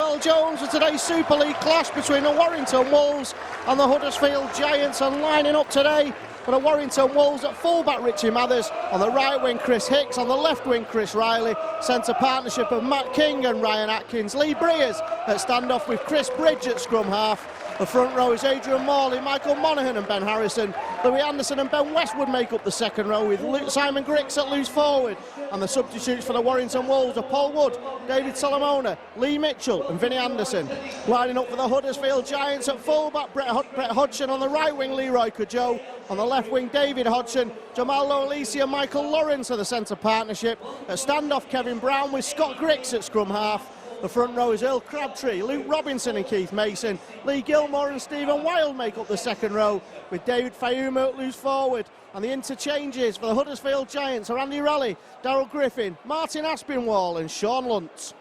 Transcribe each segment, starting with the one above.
Well, Jones, for today's Super League clash between the Warrington Wolves and the Huddersfield Giants, and lining up today for the Warrington Wolves at fullback Richie Mathers, on the right wing Chris Hicks, on the left wing Chris Riley, centre partnership of Matt King and Ryan Atkins, Lee Breers at standoff with Chris Bridge at scrum half. The front row is Adrian Morley, Michael Monaghan and Ben Harrison. Louis Anderson and Ben Westwood make up the second row, with Simon Grix at loose forward. And the substitutes for the Warrington Wolves are Paul Wood, David Solomona, Lee Mitchell and Vinnie Anderson. Lining up for the Huddersfield Giants at fullback Brett Hodgson, on the right wing Leroy Cudjoe, on the left wing David Hodgson, Jamal Loalisi and Michael Lawrence are the centre partnership. At standoff Kevin Brown with Scott Grix at scrum half. The front row is Earl Crabtree, Luke Robinson and Keith Mason. Lee Gilmore and Stephen Wilde make up the second row, with David Fayuma at loose forward. And the interchanges for the Huddersfield Giants are Andy Raleigh, Darryl Griffin, Martin Aspinwall and Sean Luntz.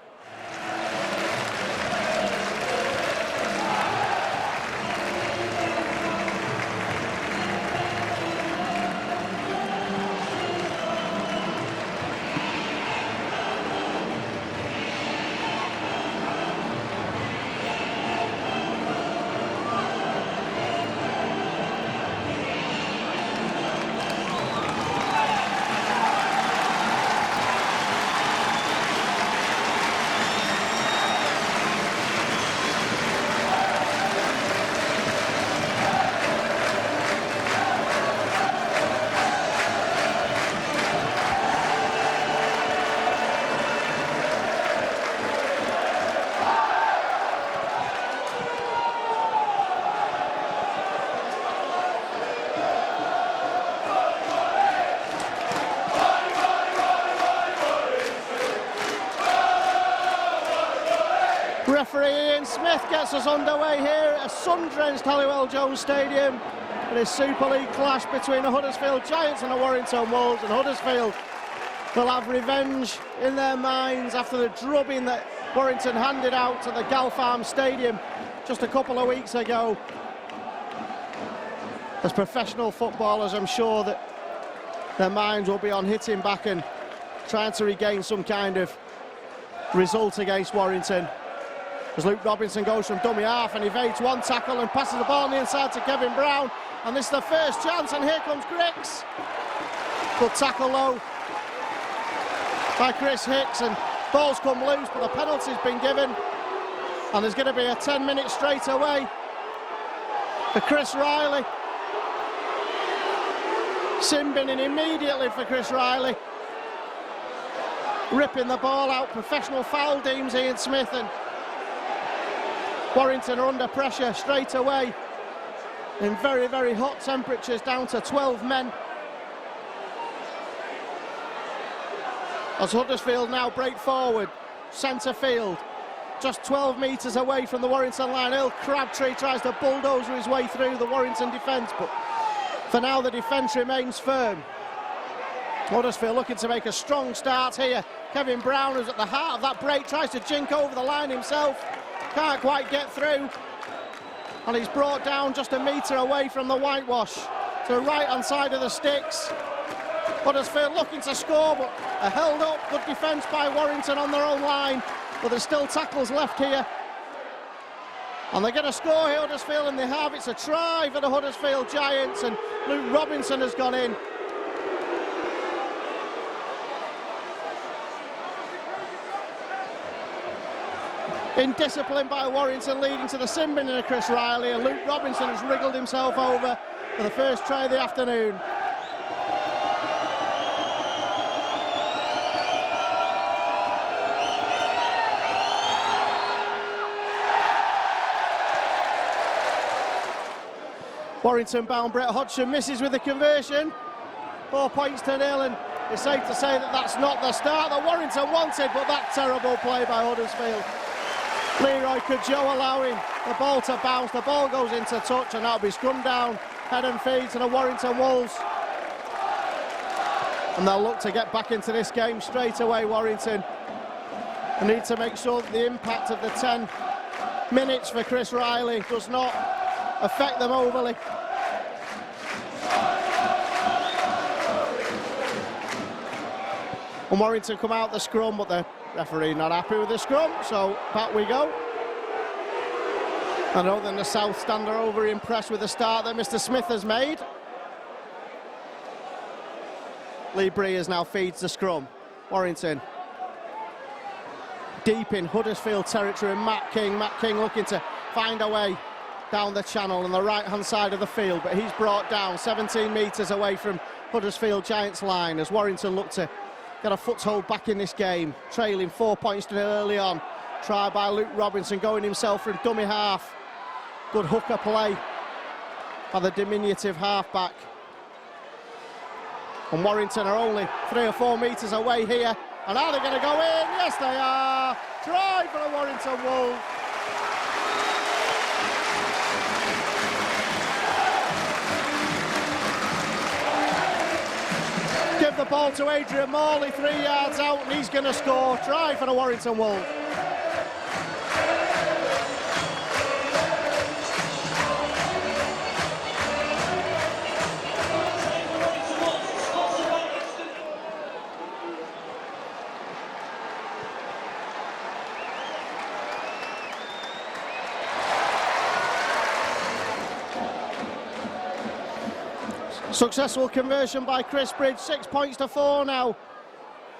Referee Ian Smith gets us underway here at sun-drenched Halliwell Jones Stadium for this Super League clash between the Huddersfield Giants and the Warrington Wolves. And Huddersfield will have revenge in their minds after the drubbing that Warrington handed out at the Gal Farm Stadium just a couple of weeks ago. As professional footballers, I'm sure that their minds will be on hitting back and trying to regain some kind of result against Warrington. As Luke Robinson goes from dummy half and evades one tackle and passes the ball on the inside to Kevin Brown. And this is the first chance, and here comes Grix. Good tackle low by Chris Hicks, and ball's come loose, but a penalty's been given. And there's going to be a 10-minute straight away for Chris Riley. Sin binning immediately for Chris Riley. Ripping the ball out, professional foul deems Ian Smith, and Warrington are under pressure straight away in very, very hot temperatures, down to 12 men. As Huddersfield now break forward, centre field, just 12 metres away from the Warrington line. Earl Crabtree tries to bulldozer his way through the Warrington defence, but for now the defence remains firm. Huddersfield looking to make a strong start here. Kevin Brown, who's at the heart of that break, tries to jink over the line himself. Can't quite get through, and he's brought down just a metre away from the whitewash to the right hand side of the sticks. Huddersfield looking to score, but are held up. Good defence by Warrington on their own line, but there's still tackles left here, and they're going to score here, Huddersfield, and they have. It's a try for the Huddersfield Giants, and Luke Robinson has gone in. Indiscipline by Warrington, leading to the sin binning of Chris Riley, and Luke Robinson has wriggled himself over for the first try of the afternoon. Warrington-bound Brett Hodgson misses with the conversion. 4 points to 0, and it's safe to say that that's not the start that Warrington wanted, but that terrible play by Huddersfield. Leroy Cudjoe allowing the ball to bounce. The ball goes into touch, and that'll be scrummed down, head and feet to the Warrington Wolves. And they'll look to get back into this game straight away, Warrington. They need to make sure that the impact of the 10 minutes for Chris Riley does not affect them overly. And Warrington come out the scrum, but the referee not happy with the scrum, so back we go. I don't think the South Stand are over impressed with the start that Mr. Smith has made. Lee Breers now feeds the scrum. Warrington deep in Huddersfield territory, and Matt King looking to find a way down the channel on the right hand side of the field, but he's brought down 17 metres away from Huddersfield Giants line as Warrington look to get a foothold back in this game, trailing 4 points to nil early on. Try by Luke Robinson, going himself from dummy half. Good hooker play by the diminutive halfback. And Warrington are only 3 or 4 metres away here. And are they going to go in? Yes, they are. Try for the Warrington Wolves. Give the ball to Adrian Morley, 3 yards out, and he's going to score. Try for the Warrington Wolves. Successful conversion by Chris Bridge, 6 points to 4 now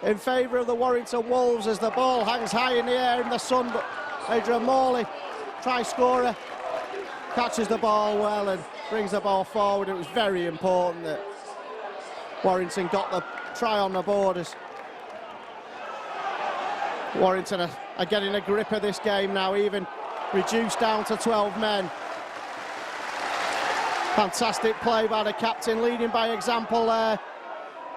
in favour of the Warrington Wolves as the ball hangs high in the air in the sun, but Adrian Morley, try scorer, catches the ball well and brings the ball forward. It was very important that Warrington got the try on the board as Warrington are getting a grip of this game now, even reduced down to 12 men. Fantastic play by the captain, leading by example there.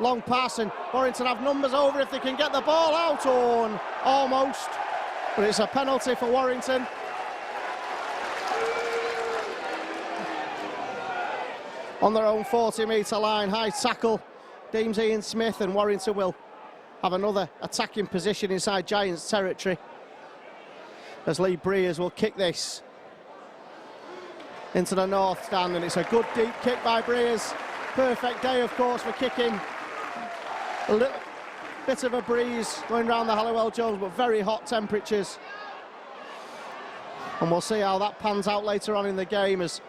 Long pass, and Warrington have numbers over if they can get the ball out, on almost, but it's a penalty for Warrington. On their own 40-metre line, high tackle, deems Ian Smith, and Warrington will have another attacking position inside Giants territory as Lee Breers will kick this into the north stand, and it's a good deep kick by Breers. Perfect day, of course, for kicking. A little bit of a breeze going round the Halliwell Jones, but very hot temperatures. And we'll see how that pans out later on in the game as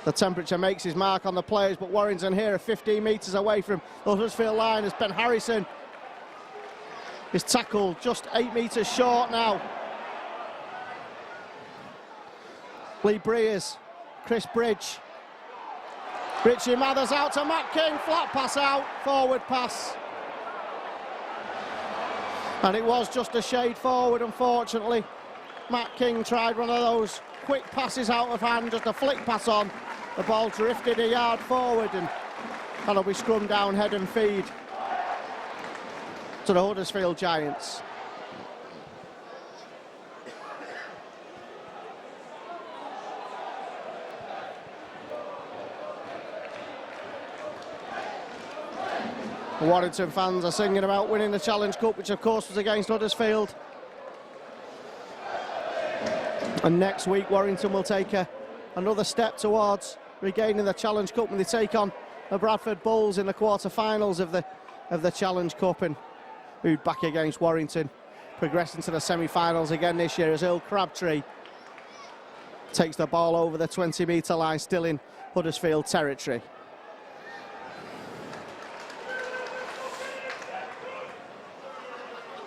the temperature makes his mark on the players. But Warrington here are 15 metres away from the Huddersfield line as Ben Harrison is tackled just 8 metres short now. Lee Breers, Chris Bridge, Richie Mathers out to Matt King, flat pass out, forward pass. And it was just a shade forward, unfortunately. Matt King tried one of those quick passes out of hand, just a flick pass on. The ball drifted a yard forward, and that'll be scrum down, head and feed to the Huddersfield Giants. Warrington fans are singing about winning the Challenge Cup, which of course was against Huddersfield. And next week Warrington will take another step towards regaining the Challenge Cup when they take on the Bradford Bulls in the quarter-finals of the Challenge Cup, and who'd back against Warrington, progressing to the semi-finals again this year as Earl Crabtree takes the ball over the 20-metre line, still in Huddersfield territory.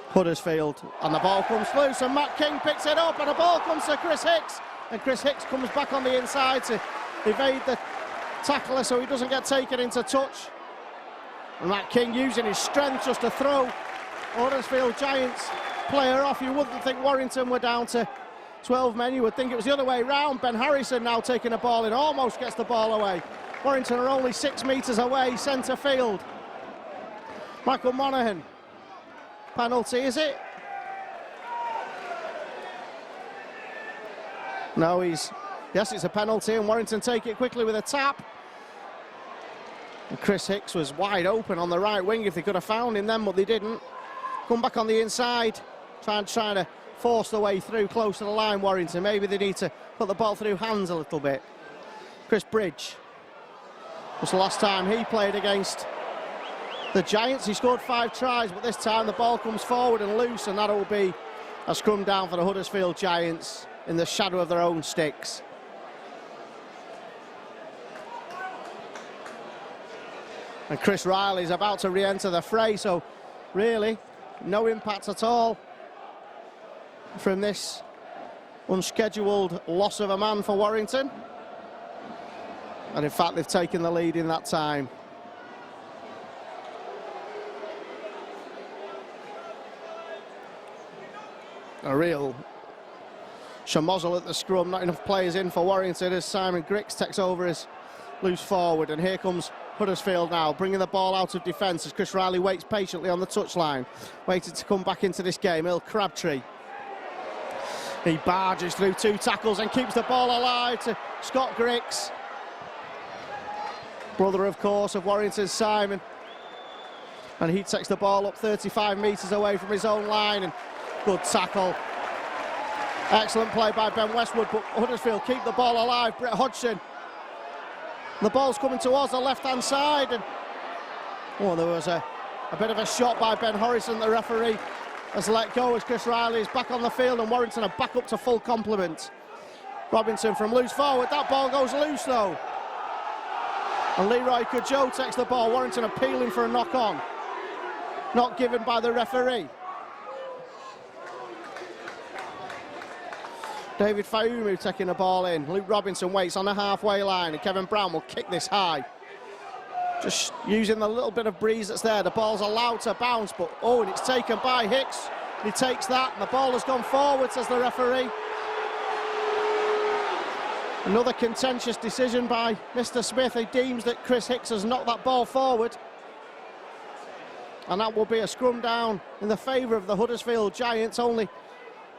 Huddersfield, and the ball comes loose, and Matt King picks it up, and the ball comes to Chris Hicks, and Chris Hicks comes back on the inside to evade the tackler so he doesn't get taken into touch. And Matt King using his strength just to throw Huddersfield Giants player off. You wouldn't think Warrington were down to 12 men, you would think it was the other way round. Ben Harrison now taking the ball in, almost gets the ball away. Warrington are only 6 metres away, centre field. Michael Monaghan. Penalty, is it? No, yes, it's a penalty, and Warrington take it quickly with a tap. And Chris Hicks was wide open on the right wing if they could have found him then, but they didn't. Come back on the inside, trying to force the way through close to the line, Warrington. Maybe they need to put the ball through hands a little bit. Chris Bridge. It was the last time he played against the Giants. He scored 5 tries, but this time the ball comes forward and loose, and that'll be a scrum down for the Huddersfield Giants. in the shadow of their own sticks. And Chris Riley's about to re-enter the fray, so really no impact at all from this unscheduled loss of a man for Warrington. And in fact, they've taken the lead in that time. A real shamozzle at the scrum, not enough players in for Warrington as Simon Griggs takes over as loose forward, and here comes Huddersfield now, bringing the ball out of defence as Chris Riley waits patiently on the touchline, waiting to come back into this game. Earl Crabtree, he barges through 2 tackles and keeps the ball alive to Scott Griggs, brother of course of Warrington's Simon, and he takes the ball up 35 metres away from his own line, and good tackle. Excellent play by Ben Westwood, but Huddersfield keep the ball alive. Brett Hodgson, the ball's coming towards the left-hand side, and there was a bit of a shot by Ben Horrison. The referee has let go as Chris Riley is back on the field, and Warrington are back up to full complement. Robinson from loose forward, that ball goes loose though, and Leroy Cudjoe takes the ball. Warrington appealing for a knock-on, not given by the referee. David Fayumu taking the ball in. Luke Robinson waits on the halfway line, and Kevin Brown will kick this high. Just using the little bit of breeze that's there. The ball's allowed to bounce, but and it's taken by Hicks. He takes that, and the ball has gone forward, says the referee. Another contentious decision by Mr. Smith. He deems that Chris Hicks has knocked that ball forward, and that will be a scrum down in the favour of the Huddersfield Giants, only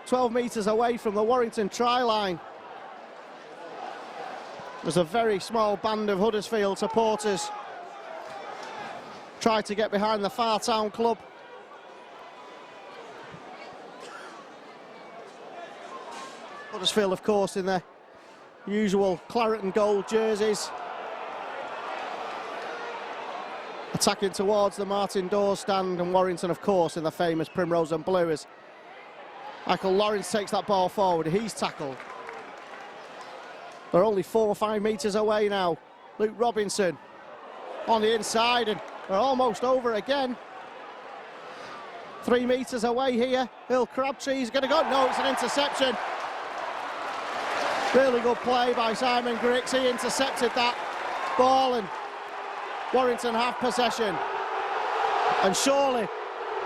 12 metres away from the Warrington try line. There's a very small band of Huddersfield supporters tried to get behind the Far Town club. Huddersfield, of course, in their usual claret and gold jerseys, attacking towards the Martin Dawes stand, and Warrington, of course, in the famous Primrose and Blue as Michael Lawrence takes that ball forward. He's tackled. They're only 4 or 5 metres away now. Luke Robinson on the inside, and they're almost over again. 3 metres away here. Earl Crabtree's going to go. No, it's an interception. Really good play by Simon Griggs. He intercepted that ball, and Warrington have possession. And surely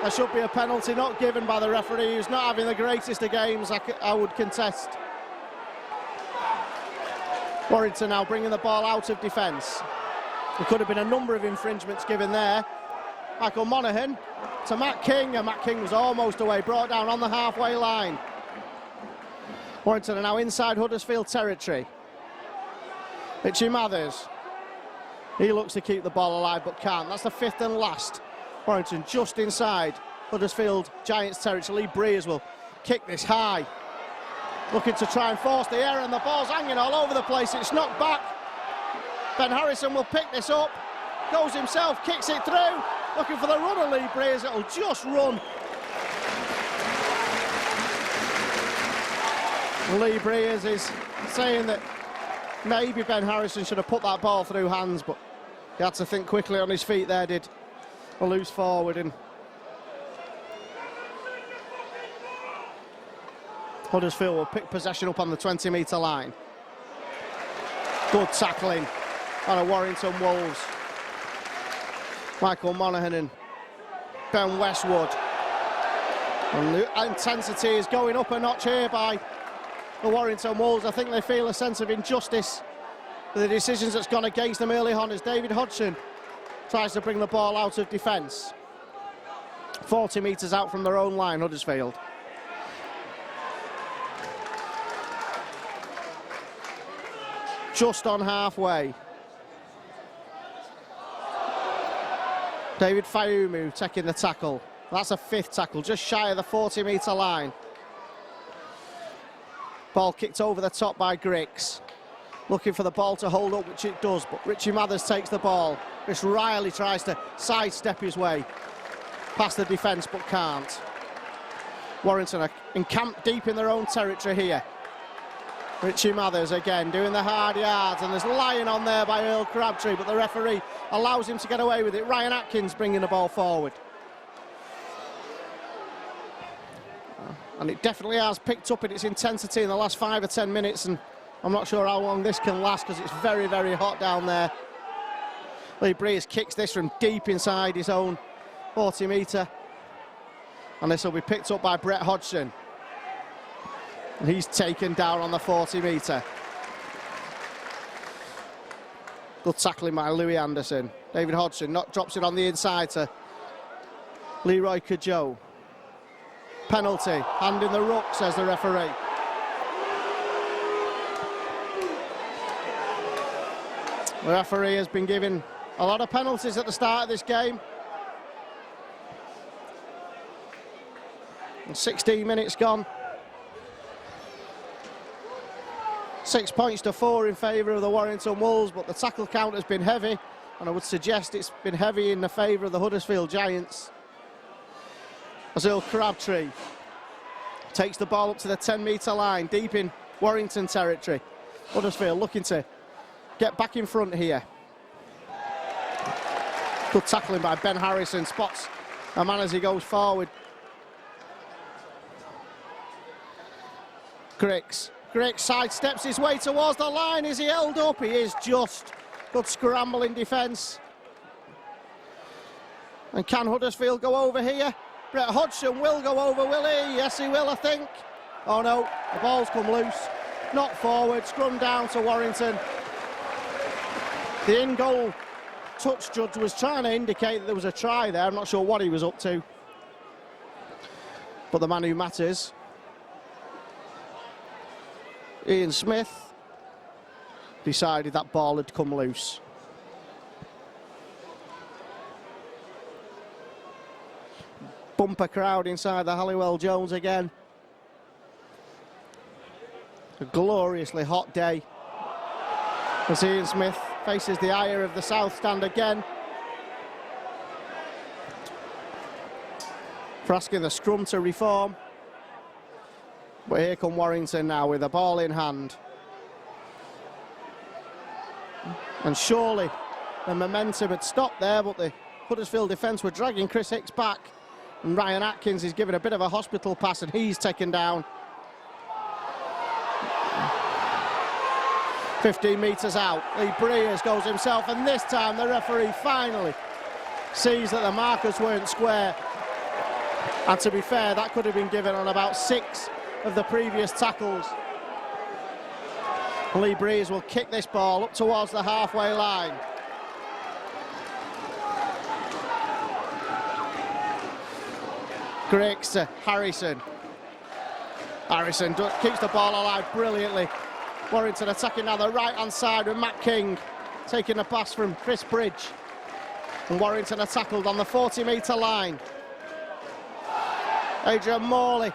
there should be a penalty not given by the referee, who's not having the greatest of games, I would contest. Warrington now bringing the ball out of defence. There could have been a number of infringements given there. Michael Monaghan to Matt King, and Matt King was almost away, brought down on the halfway line. Warrington are now inside Huddersfield territory. Richie Mathers, he looks to keep the ball alive but can't. That's the 5th and last. Warrington just inside Huddersfield Giants territory. Lee Breers will kick this high, looking to try and force the error, and the ball's hanging all over the place. It's knocked back. Ben Harrison will pick this up, goes himself, kicks it through, looking for the runner. Lee Breers, it'll just run. Lee Breers is saying that maybe Ben Harrison should have put that ball through hands, but he had to think quickly on his feet there, did a loose forward, and Huddersfield will pick possession up on the 20-metre line. Good tackling on a Warrington Wolves. Michael Monaghan and Ben Westwood. And the intensity is going up a notch here by the Warrington Wolves. I think they feel a sense of injustice for the decisions that's gone against them early on as David Hodgson tries to bring the ball out of defence. 40 metres out from their own line, Huddersfield. Just on halfway. David Fayumu taking the tackle. That's a 5th tackle, just shy of the 40-metre line. Ball kicked over the top by Griggs. Looking for the ball to hold up, which it does, but Richie Mathers takes the ball. Chris Riley tries to sidestep his way past the defence, but can't. Warrington are encamped deep in their own territory here. Richie Mathers again doing the hard yards, and there's lying on there by Earl Crabtree, but the referee allows him to get away with it. Ryan Atkins bringing the ball forward. And it definitely has picked up in its intensity in the last 5 or 10 minutes, and I'm not sure how long this can last because it's very, very hot down there. Lee Breers kicks this from deep inside his own 40-metre, and this will be picked up by Brett Hodgson. And he's taken down on the 40-metre. Good tackling by Louis Anderson. David Hodgson drops it on the inside to Leroy Cajo. Penalty, hand in the ruck, says the referee. The referee has been given a lot of penalties at the start of this game. And 16 minutes gone. 6 points to 4 in favour of the Warrington Wolves, but the tackle count has been heavy, and I would suggest it's been heavy in the favour of the Huddersfield Giants. As Earl Crabtree takes the ball up to the 10-metre line, deep in Warrington territory. Huddersfield looking to get back in front here. Good tackling by Ben Harrison, spots a man as he goes forward. Griggs sidesteps his way towards the line. Is he held up? He is just. Good scramble in defence. And can Huddersfield go over here? Brett Hodgson will go over, will he? Yes, he will, I think. Oh no, the ball's come loose. Knocked forward, scrum down to Warrington. The in-goal touch judge was trying to indicate that there was a try there. I'm not sure what he was up to. But the man who matters, Ian Smith, decided that ball had come loose. Bumper crowd inside the Halliwell Jones again. A gloriously hot day as Ian Smith faces the ire of the South Stand again for asking the scrum to reform. But here come Warrington now with the ball in hand. And surely the momentum had stopped there, but the Huddersfield defence were dragging Chris Hicks back. And Ryan Atkins is given a bit of a hospital pass, and he's taken down. 15 metres out, Lee Breers goes himself, and this time the referee finally sees that the markers weren't square. And to be fair, that could have been given on about 6 of the previous tackles. Lee Breers will kick this ball up towards the halfway line. Griggs to Harrison. Harrison keeps the ball alive brilliantly. Warrington attacking now the right-hand side with Matt King taking a pass from Chris Bridge. And Warrington are tackled on the 40-metre line. Adrian Morley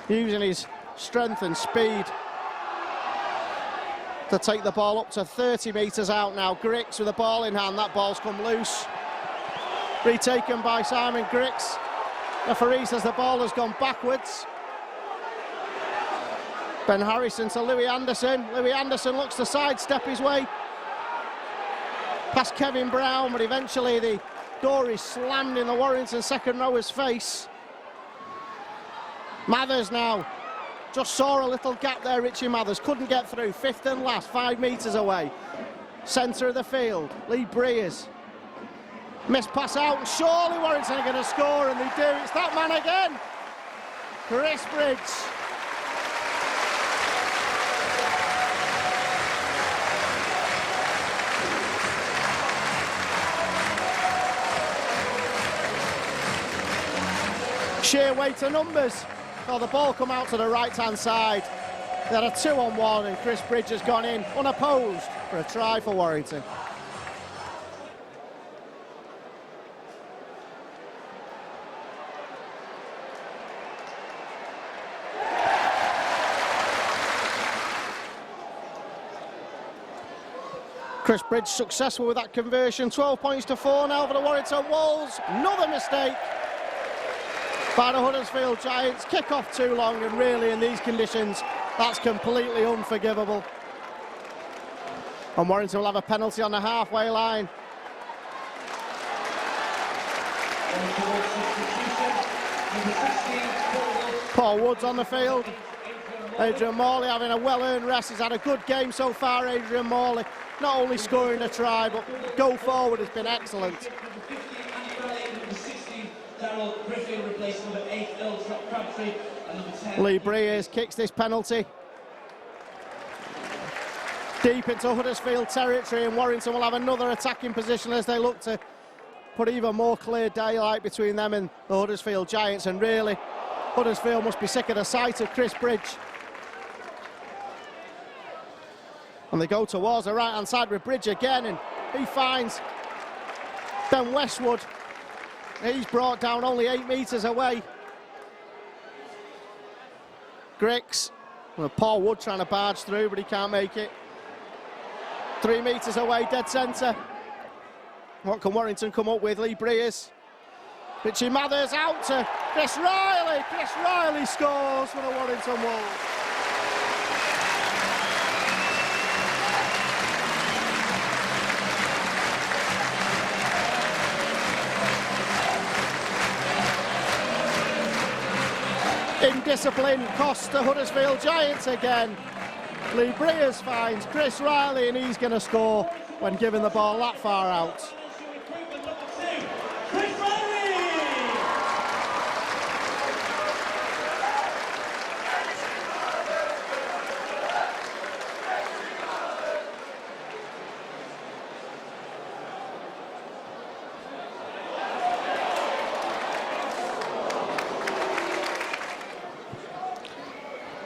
using his strength and speed to take the ball up to 30 metres out now. Griggs with the ball in hand. That ball's come loose. Retaken by Simon Griggs. Referee says the ball has gone backwards. Ben Harrison to Louis Anderson. Louis Anderson looks to sidestep his way past Kevin Brown, but eventually the door is slammed in the Warrington second rower's face. Mathers now just saw a little gap there. Richie Mathers couldn't get through. 5th and last, 5 metres away. Centre of the field, Lee Breers. Missed pass out, and surely Warrington are going to score, and they do. It's that man again, Chris Bridge. Sheer weight of numbers. Oh, the ball come out to the right-hand side. They had a 2-on-1, and Chris Bridge has gone in unopposed for a try for Warrington. Chris Bridge successful with that conversion. 12 points to 4 now for the Warrington Wolves. Another mistake. by the Huddersfield Giants. Kick off too long, and really in these conditions that's completely unforgivable. And Warrington will have a penalty on the halfway line. Paul Woods on the field. Adrian Morley having a well-earned rest. He's had a good game so far, Adrian Morley. Not only scoring a try, but go forward has been excellent. Lee Breers kicks this penalty deep into Huddersfield territory, and Warrington will have another attacking position as they look to put even more clear daylight between them and the Huddersfield Giants. And really, Huddersfield must be sick of the sight of Chris Bridge. And they go towards the right-hand side with Bridge again, and he finds Ben Westwood. He's brought down only 8 metres away. Grix, well, Paul Wood trying to barge through, but he can't make it. 3 metres away, dead centre. What can Warrington come up with? Lee Breers. Richie Mathers out to Chris Riley. Chris Riley scores for the Warrington Wolves. Indiscipline costs the Huddersfield Giants again. Lee Breers finds Chris Riley, and he's going to score when given the ball that far out.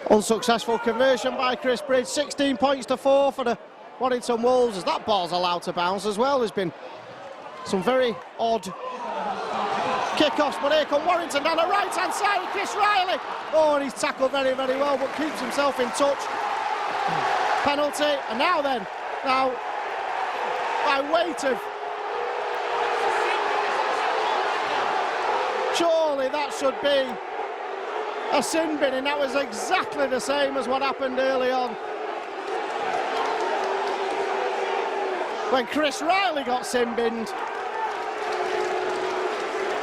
Unsuccessful conversion by Chris Bridge. 16 points to 4 for the Warrington Wolves, as that ball's allowed to bounce as well. There's been some very odd kickoffs, but here come Warrington down the right-hand side. Chris Riley. Oh, and he's tackled very, very well, but keeps himself in touch. Penalty, and now by weight of... Surely that should be a sin bin, and that was exactly the same as what happened early on when Chris Riley got sin binned,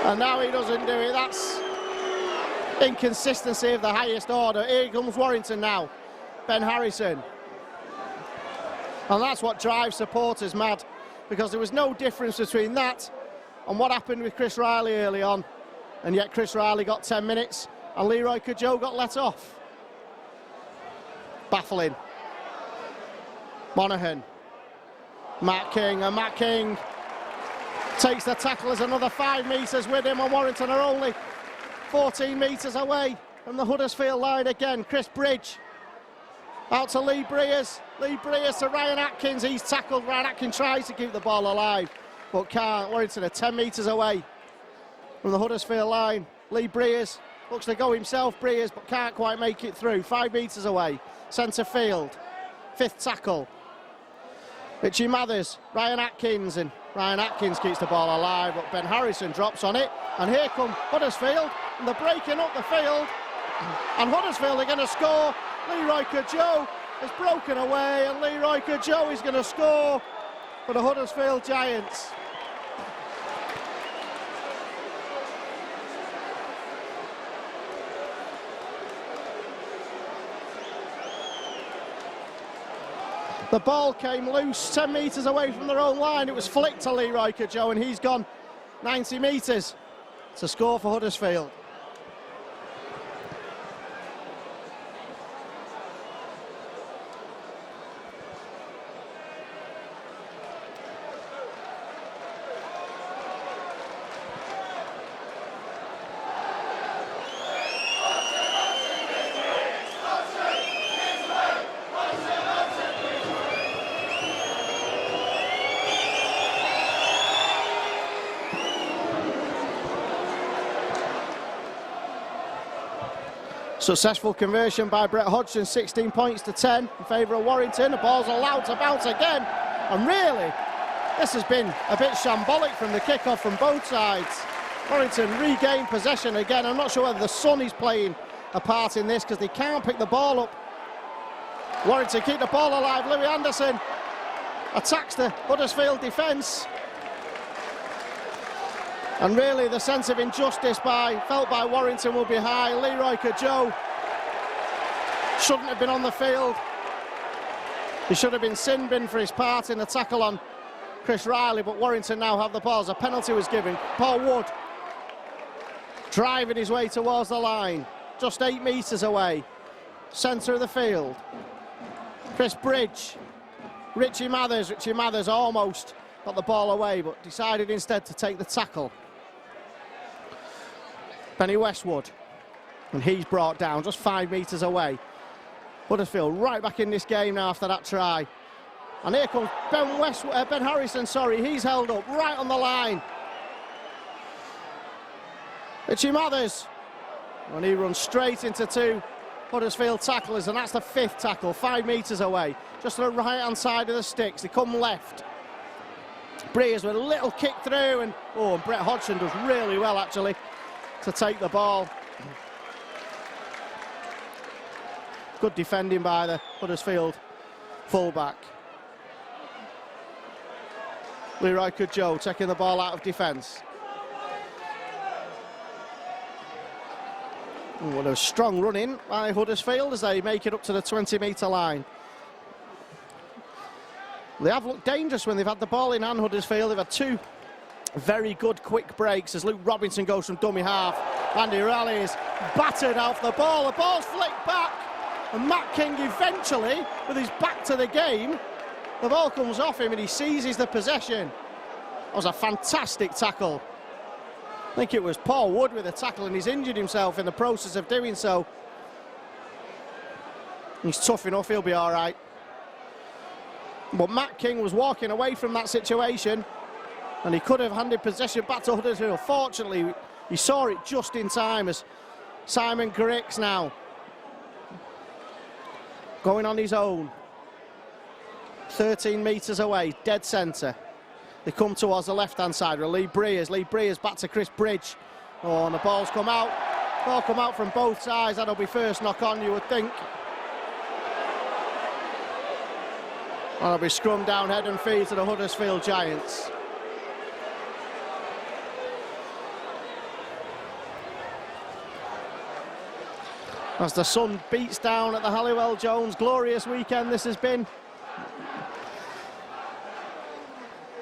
and now he doesn't do it. That's inconsistency of the highest order. Here comes Warrington now, Ben Harrison, and that's what drives supporters mad, because there was no difference between that and what happened with Chris Riley early on, and yet Chris Riley got 10 minutes and Leroy Cajo got let off. Baffling. Monaghan. Matt King, and Matt King takes the tackle as another 5 metres with him, and Warrington are only 14 metres away from the Huddersfield line again. Chris Bridge out to Lee Breers. Lee Breers to Ryan Atkins. He's tackled. Ryan Atkins tries to keep the ball alive, but can't. Warrington are 10 metres away from the Huddersfield line. Lee Breers looks to go himself, Breers, but can't quite make it through. 5 metres away, centre field. 5th tackle. Richie Mathers, Ryan Atkins, and Ryan Atkins keeps the ball alive, but Ben Harrison drops on it. And here come Huddersfield, and they're breaking up the field. And Huddersfield are going to score. Leroy Cajo has broken away, and Leroy Cajo is going to score for the Huddersfield Giants. The ball came loose 10 metres away from their own line. It was flicked to Leroy Cajo, and he's gone 90 metres to score for Huddersfield. Successful conversion by Brett Hodgson, 16 points to 10 in favour of Warrington. The ball's allowed to bounce again, and really, this has been a bit shambolic from the kickoff from both sides. Warrington regain possession again. I'm not sure whether the sun is playing a part in this because they can't pick the ball up. Warrington keep the ball alive. Louis Anderson attacks the Huddersfield defence. And really the sense of injustice felt by Warrington will be high. Leroy Kajo shouldn't have been on the field. He should have been sin-binned for his part in the tackle on Chris Riley, but Warrington now have the ball. A penalty was given. Paul Wood driving his way towards the line, just 8 metres away, centre of the field. Chris Bridge, Richie Mathers almost got the ball away, but decided instead to take the tackle. Benny Westwood, and he's brought down just 5 metres away. Huddersfield right back in this game now after that try. And here comes Ben Harrison, he's held up right on the line. Richie Mathers, and he runs straight into 2 Huddersfield tacklers, and that's the 5th tackle, 5 metres away, just on the right-hand side of the sticks. They come left. Breers with a little kick through, and Brett Hodgson does really well actually to take the ball. Good defending by the Huddersfield fullback. Leroy Kajo taking the ball out of defence. What a strong run in by Huddersfield as they make it up to the 20-metre line. They have looked dangerous when they've had the ball in hand, Huddersfield. They've had 2 very good quick breaks as Luke Robinson goes from dummy half. Andy Raleigh is battered off the ball. The ball's flicked back, and Matt King eventually, with his back to the game, the ball comes off him and he seizes the possession. That was a fantastic tackle. I think it was Paul Wood with the tackle, and he's injured himself in the process of doing so. He's tough enough, he'll be all right. But Matt King was walking away from that situation, and he could have handed possession back to Huddersfield. Fortunately, he saw it just in time as Simon Griggs now going on his own. 13 metres away, dead centre. They come towards the left-hand side with Lee Breers back to Chris Bridge. And the ball's come out. Ball come out from both sides. That'll be first knock on, you would think. That'll be scrum down head and feet to the Huddersfield Giants. As the sun beats down at the Halliwell Jones, glorious weekend this has been.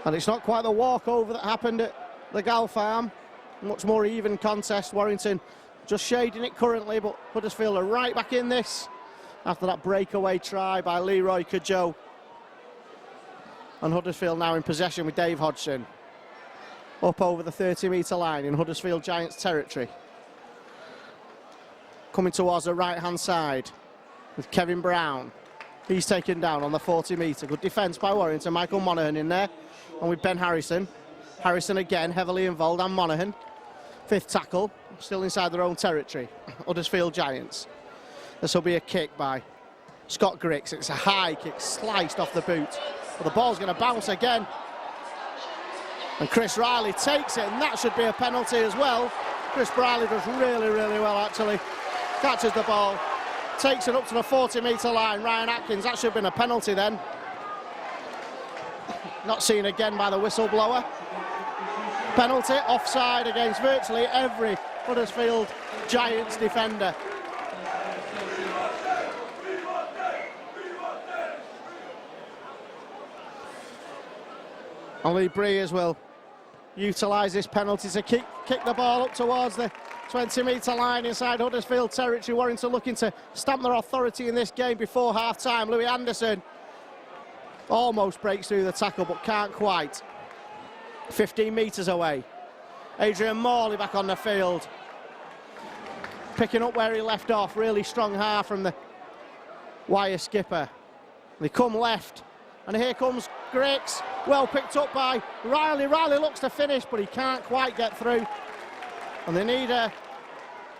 And it's not quite the walkover that happened at the Gal Farm. Much more even contest. Warrington just shading it currently, but Huddersfield are right back in this after that breakaway try by Leroy Kajo. And Huddersfield now in possession with Dave Hodgson. Up over the 30-metre line in Huddersfield Giants territory. Coming towards the right-hand side with Kevin Brown. He's taken down on the 40-metre. Good defence by Warrington. Michael Monaghan in there. And with Ben Harrison. Harrison again heavily involved, and Monaghan. 5th tackle, still inside their own territory. Huddersfield Giants. This will be a kick by Scott Griggs. It's a high kick, sliced off the boot. But the ball's going to bounce again. And Chris Riley takes it, and that should be a penalty as well. Chris Riley does really, really well actually. Catches the ball, takes it up to the 40-metre line. Ryan Atkins, that should have been a penalty then. Not seen again by the whistleblower. Penalty, offside against virtually every Huddersfield Giants defender. And Lee Breers will utilise this penalty to kick the ball up towards the 20-metre line inside Huddersfield territory. Warrington looking to stamp their authority in this game before half-time. Louis Anderson almost breaks through the tackle, but can't quite. 15 metres away. Adrian Morley back on the field. Picking up where he left off. Really strong half from the wire skipper. They come left, and here comes Griggs. Well picked up by Riley. Riley looks to finish, but he can't quite get through. And they need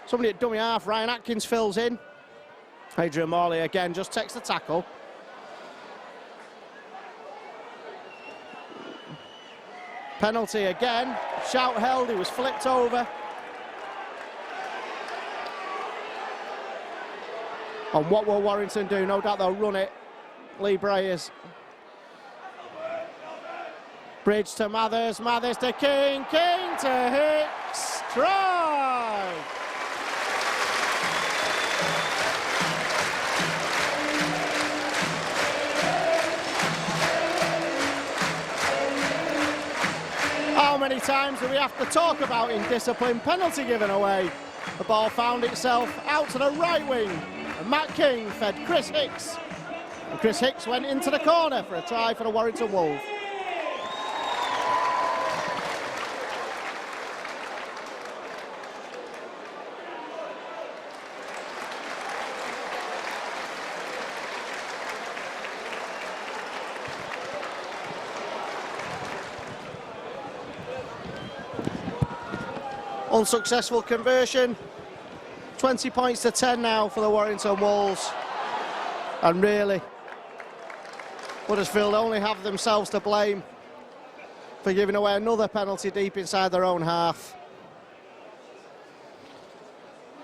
somebody at dummy half. Ryan Atkins fills in. Adrian Morley again just takes the tackle. Penalty again. Shout held, he was flipped over. And what will Warrington do? No doubt they'll run it. Lee Breyers. Bridge to Mathers, Mathers to King, King to Hicks. Try! How many times do we have to talk about indiscipline? Penalty given away. The ball found itself out to the right wing. And Matt King fed Chris Hicks. And Chris Hicks went into the corner for a try for the Warrington Wolves. Unsuccessful conversion. 20 points to 10 now for the Warrington Wolves. And really, Huddersfield only have themselves to blame for giving away another penalty deep inside their own half.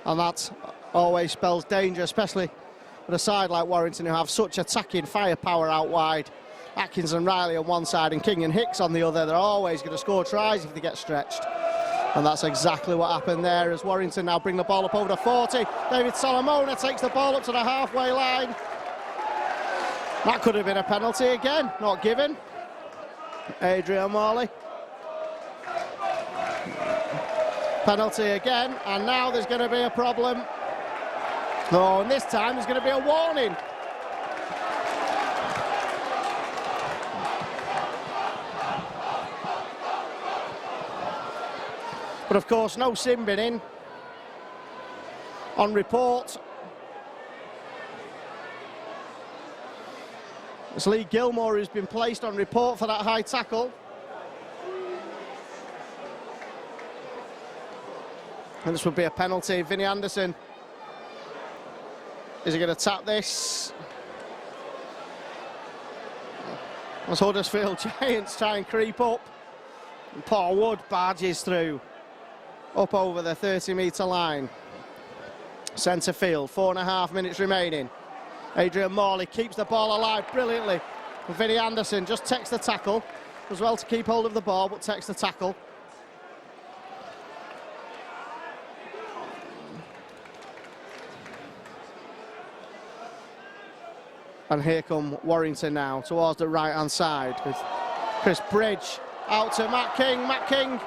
And that always spells danger, especially with a side like Warrington who have such attacking firepower out wide. Atkins and Riley on one side and King and Hicks on the other. They're always going to score tries if they get stretched. And that's exactly what happened there as Warrington now bring the ball up over the 40. David Solomona takes the ball up to the halfway line. That could have been a penalty again, not given. Adrian Morley. Penalty again, and now there's going to be a problem. Oh, and this time there's going to be a warning. But of course, no sin bin in on report. It's Lee Gilmore who's been placed on report for that high tackle. And this would be a penalty. Vinnie Anderson. Is he going to tap this? As Huddersfield Giants try and creep up. And Paul Wood barges through. Up over the 30-metre line. Centre field, 4.5 minutes remaining. Adrian Morley keeps the ball alive brilliantly. And Vinnie Anderson just takes the tackle. Does well to keep hold of the ball, but takes the tackle. And here come Warrington now towards the right-hand side with Chris Bridge out to Matt King. Matt King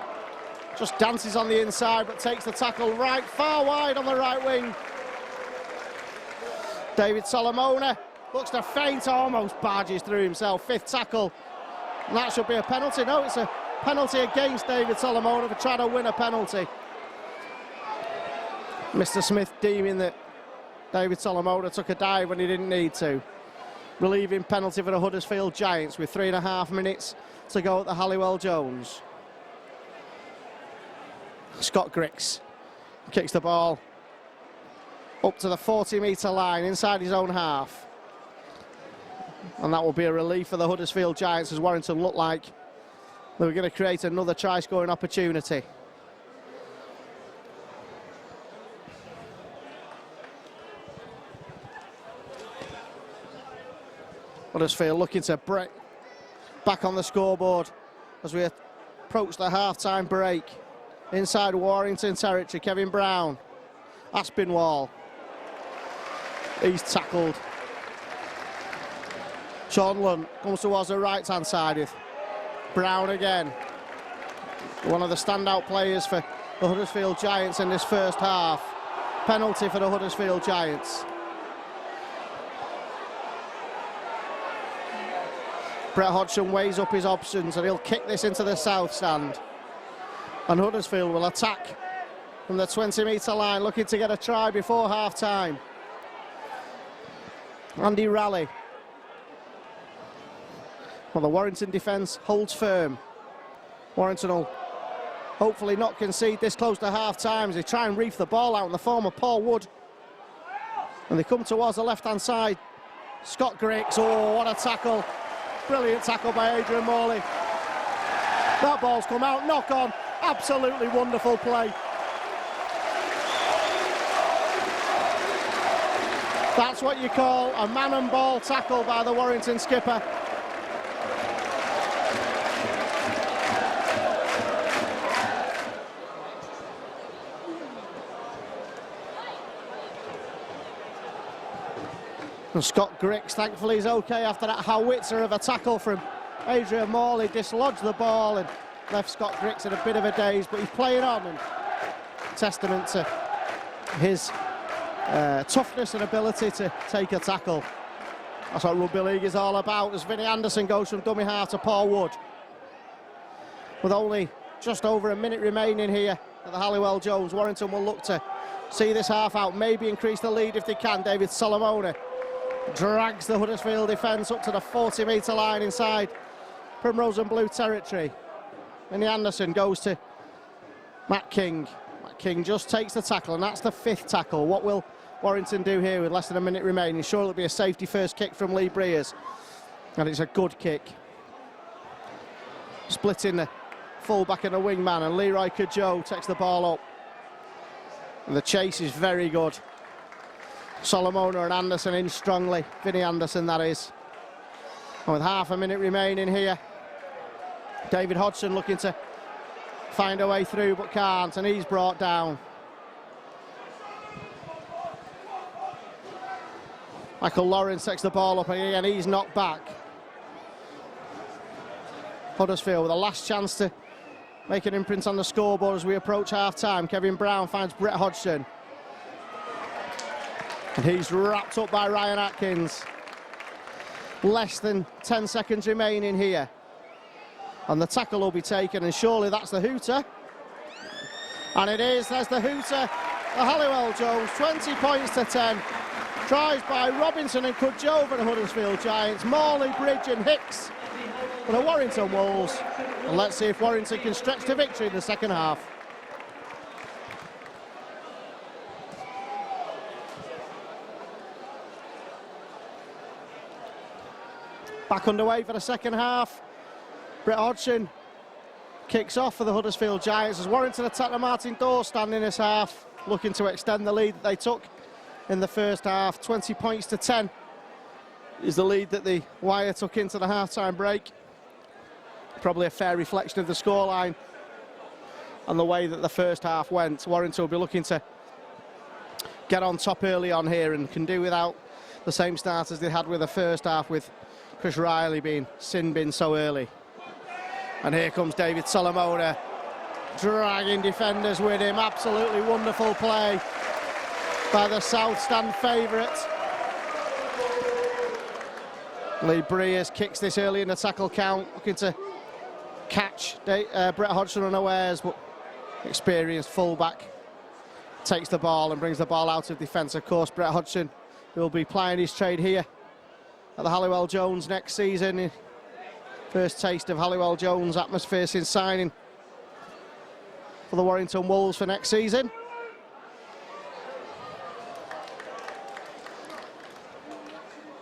just dances on the inside but takes the tackle right far wide on the right wing. David Solomona looks to feint, almost barges through himself. 5th tackle. And that should be a penalty. No, it's a penalty against David Solomona for trying to win a penalty. Mr. Smith deeming that David Solomona took a dive when he didn't need to. Relieving penalty for the Huddersfield Giants with 3.5 minutes to go at the Halliwell Jones. Scott Griggs kicks the ball up to the 40-metre line inside his own half. And that will be a relief for the Huddersfield Giants as Warrington looked like they were going to create another try-scoring opportunity. Huddersfield looking to break back on the scoreboard as we approach the half-time break. Inside Warrington territory, Kevin Brown. Aspinwall. He's tackled. Sean Lunt comes towards the right-hand side with Brown again. One of the standout players for the Huddersfield Giants in this first half. Penalty for the Huddersfield Giants. Brett Hodgson weighs up his options and he'll kick this into the south stand. And Huddersfield will attack from the 20-metre line, looking to get a try before half-time. Andy Raleigh. Well, the Warrington defence holds firm. Warrington will hopefully not concede this close to half-time as they try and reef the ball out in the form of Paul Wood. And they come towards the left-hand side. Scott Griggs, oh, what a tackle. Brilliant tackle by Adrian Morley. That ball's come out, knock on. Absolutely wonderful play. That's what you call a man and ball tackle by the Warrington skipper. And Scott Griggs, thankfully, is okay after that howitzer of a tackle from Adrian Morley. Dislodged the ball and left Scott Griggs in a bit of a daze, but he's playing on, and testament to his toughness and ability to take a tackle. That's what rugby league is all about, as Vinnie Anderson goes from dummy half to Paul Wood. With only just over a minute remaining here at the Halliwell Jones, Warrington will look to see this half out, maybe increase the lead if they can. David Solomona drags the Huddersfield defence up to the 40-metre line inside Primrose and Blue territory. Vinnie Anderson goes to Matt King. Matt King just takes the tackle, and that's the 5th tackle. What will Warrington do here with less than a minute remaining? Sure, it'll be a safety first kick from Lee Breers, and it's a good kick. Splitting the full-back and the wingman, and Leroy Cajo takes the ball up. And the chase is very good. Solomona and Anderson in strongly. Vinnie Anderson, that is. And with half a minute remaining here, David Hodgson looking to find a way through but can't, and he's brought down. Michael Lawrence takes the ball up, and again he's knocked back. Huddersfield with a last chance to make an imprint on the scoreboard as we approach half-time. Kevin Brown finds Brett Hodgson, and he's wrapped up by Ryan Atkins. Less than 10 seconds remaining here, and the tackle will be taken, and surely that's the hooter. And it is, there's the hooter. The Halliwell Jones, 20 points to 10. Tries by Robinson and Cajo for the Huddersfield Giants, Morley, Bridge and Hicks for the Warrington Wolves. And let's see if Warrington can stretch to victory in the second half. Back underway for the second half. Brett Hodgson kicks off for the Huddersfield Giants as Warrington attack the Martin Door stand in this half, looking to extend the lead that they took in the first half. 20 points to 10 is the lead that the Wire took into the half-time break. Probably a fair reflection of the scoreline and the way that the first half went. Warrington will be looking to get on top early on here and can do without the same start as they had with the first half, with Chris Riley being sin-bin so early. And here comes David Solomona, dragging defenders with him. Absolutely wonderful play by the South Stand favourite. Lee Breers kicks this early in the tackle count, looking to catch Brett Hodgson unawares, but experienced fullback takes the ball and brings the ball out of defence. Of course, Brett Hodgson will be plying his trade here at the Halliwell Jones next season. First taste of Halliwell Jones atmosphere since signing for the Warrington Wolves for next season.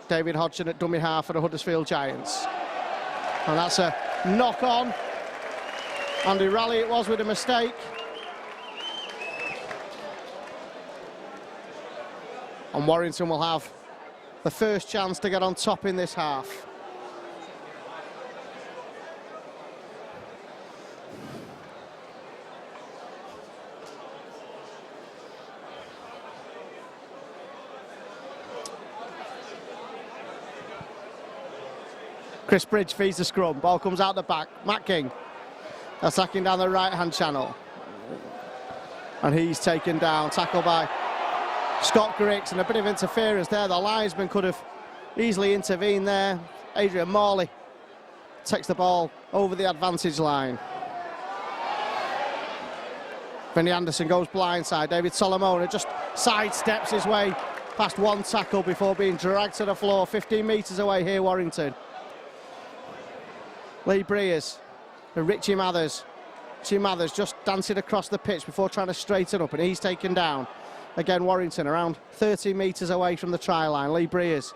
David Hodgson at dummy half for the Huddersfield Giants. And that's a knock on. Andy Raleigh it was with a mistake. And Warrington will have the first chance to get on top in this half. Chris Bridge feeds the scrum, ball comes out the back. Matt King attacking down the right-hand channel. And he's taken down, tackled by Scott Griggs, and a bit of interference there. The linesman could have easily intervened there. Adrian Morley takes the ball over the advantage line. Vinnie Anderson goes blindside. David Solomona just sidesteps his way past one tackle before being dragged to the floor. 15 metres away here, Warrington. Lee Breers and Richie Mathers. Richie Mathers just dancing across the pitch before trying to straighten up, and he's taken down. Again, Warrington around 30 metres away from the try line. Lee Breers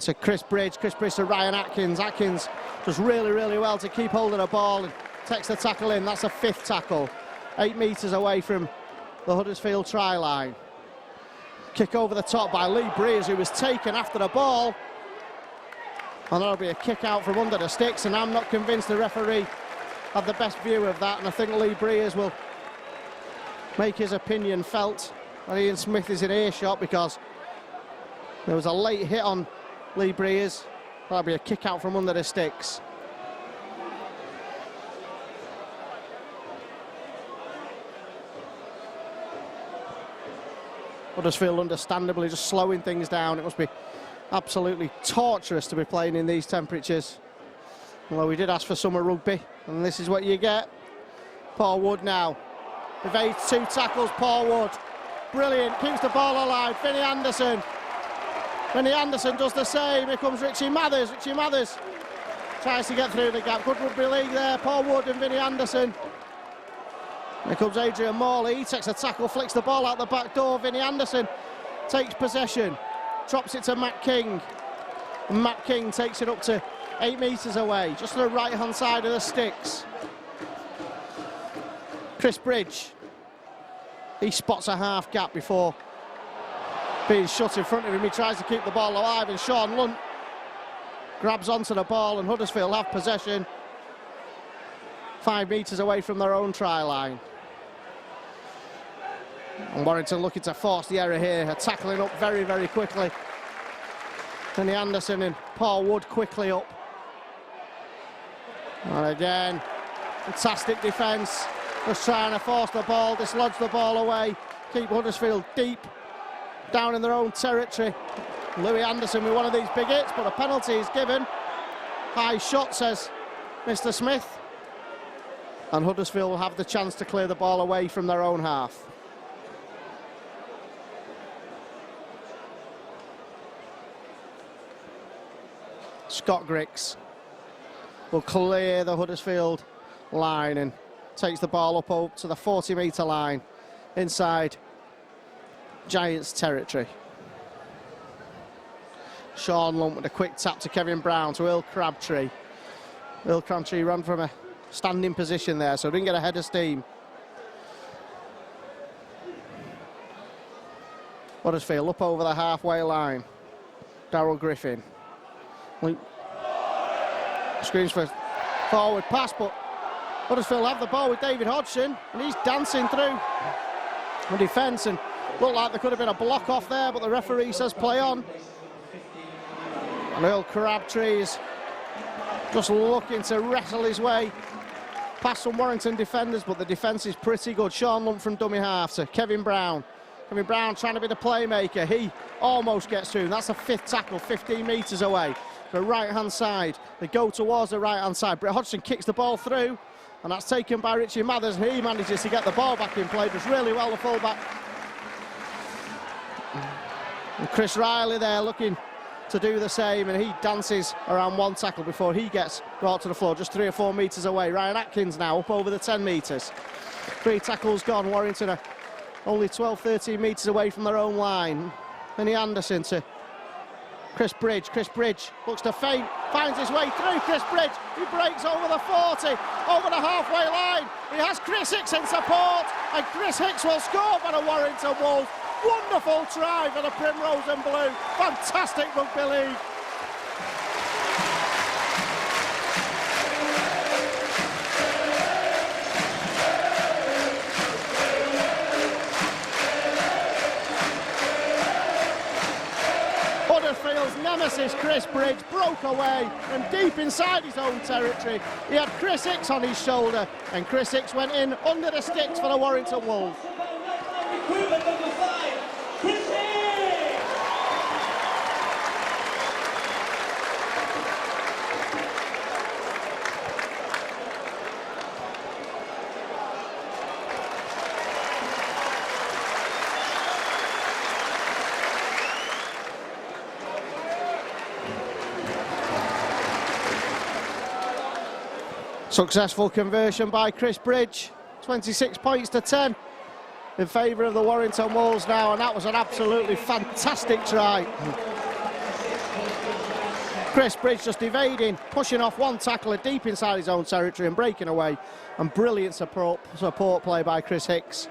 to Chris Bridge. Chris Bridge to Ryan Atkins. Atkins does really, really well to keep hold of the ball and takes the tackle in. That's a 5th tackle. 8 metres away from the Huddersfield try line. Kick over the top by Lee Breers, who was taken after the ball. And that'll be a kick out from under the sticks, and I'm not convinced the referee had the best view of that, and I think Lee Breers will make his opinion felt when Ian Smith is in earshot, because there was a late hit on Lee Breers. That'll be a kick out from under the sticks. Huddersfield understandably just slowing things down. It must be absolutely torturous to be playing in these temperatures. Although we did ask for summer rugby, and this is what you get. Paul Wood now evades 2 tackles. Paul Wood, brilliant, keeps the ball alive. Vinnie Anderson does the same. Here comes Richie Mathers. Richie Mathers tries to get through the gap. Good rugby league there. Paul Wood and Vinnie Anderson. Here comes Adrian Morley. He takes a tackle, flicks the ball out the back door. Vinnie Anderson takes possession, drops it to Matt King. And Matt King takes it up to 8 metres away, just to the right-hand side of the sticks. Chris Bridge, he spots a half gap before being shut in front of him. He tries to keep the ball alive, and Sean Lunt grabs onto the ball, and Huddersfield have possession 5 metres away from their own try line. And Warrington looking to force the error here, tackling up very, very quickly. Vinnie Anderson and Paul Wood quickly up. And again, fantastic defence, just trying to force the ball, dislodge the ball away, keep Huddersfield deep down in their own territory. Louis Anderson with one of these big hits, but a penalty is given. High shot, says Mr. Smith. And Huddersfield will have the chance to clear the ball away from their own half. Scott Griggs will clear the Huddersfield line and takes the ball up to the 40-metre line inside Giants territory. Sean Lunt with a quick tap to Kevin Brown to Earl Crabtree. Earl Crabtree ran from a standing position there, so didn't get a head of steam. Huddersfield up over the halfway line. Darryl Griffin. Screams for forward pass, but Huddersfield have the ball with David Hodgson, and he's dancing through the defence, and looked like there could have been a block off there, but the referee says play on. And Earl Crabtree is just looking to wrestle his way past some Warrington defenders, but the defence is pretty good. Sean Lunt from dummy half to Kevin Brown. Kevin Brown trying to be the playmaker. He almost gets through, and that's a 5th tackle, 15 metres away. The right-hand side. They go towards the right-hand side. Brett Hodgson kicks the ball through, and that's taken by Richie Mathers, and he manages to get the ball back in play. Does really well, the fullback. And Chris Riley there looking to do the same, and he dances around 1 tackle before he gets brought to the floor, just 3 or 4 metres away. Ryan Atkins now up over the 10 metres. 3 tackles gone. Warrington are only 12, 13 metres away from their own line. Vinnie Anderson to Chris Bridge. Chris Bridge looks to feint, finds his way through. Chris Bridge, he breaks over the 40, over the halfway line. He has Chris Hicks in support, and Chris Hicks will score for the Warrington Wolves. Wonderful try for the Primrose and Blue. Fantastic rugby league. Huddersfield's nemesis, Chris Bridge, broke away and deep inside his own territory. He had Chris Hicks on his shoulder, and Chris Hicks went in under the sticks for the Warrington Wolves. Successful conversion by Chris Bridge, 26 points to 10 in favour of the Warrington Wolves now, and that was an absolutely fantastic try. Chris Bridge just evading, pushing off one tackler deep inside his own territory and breaking away. And brilliant support play by Chris Hicks,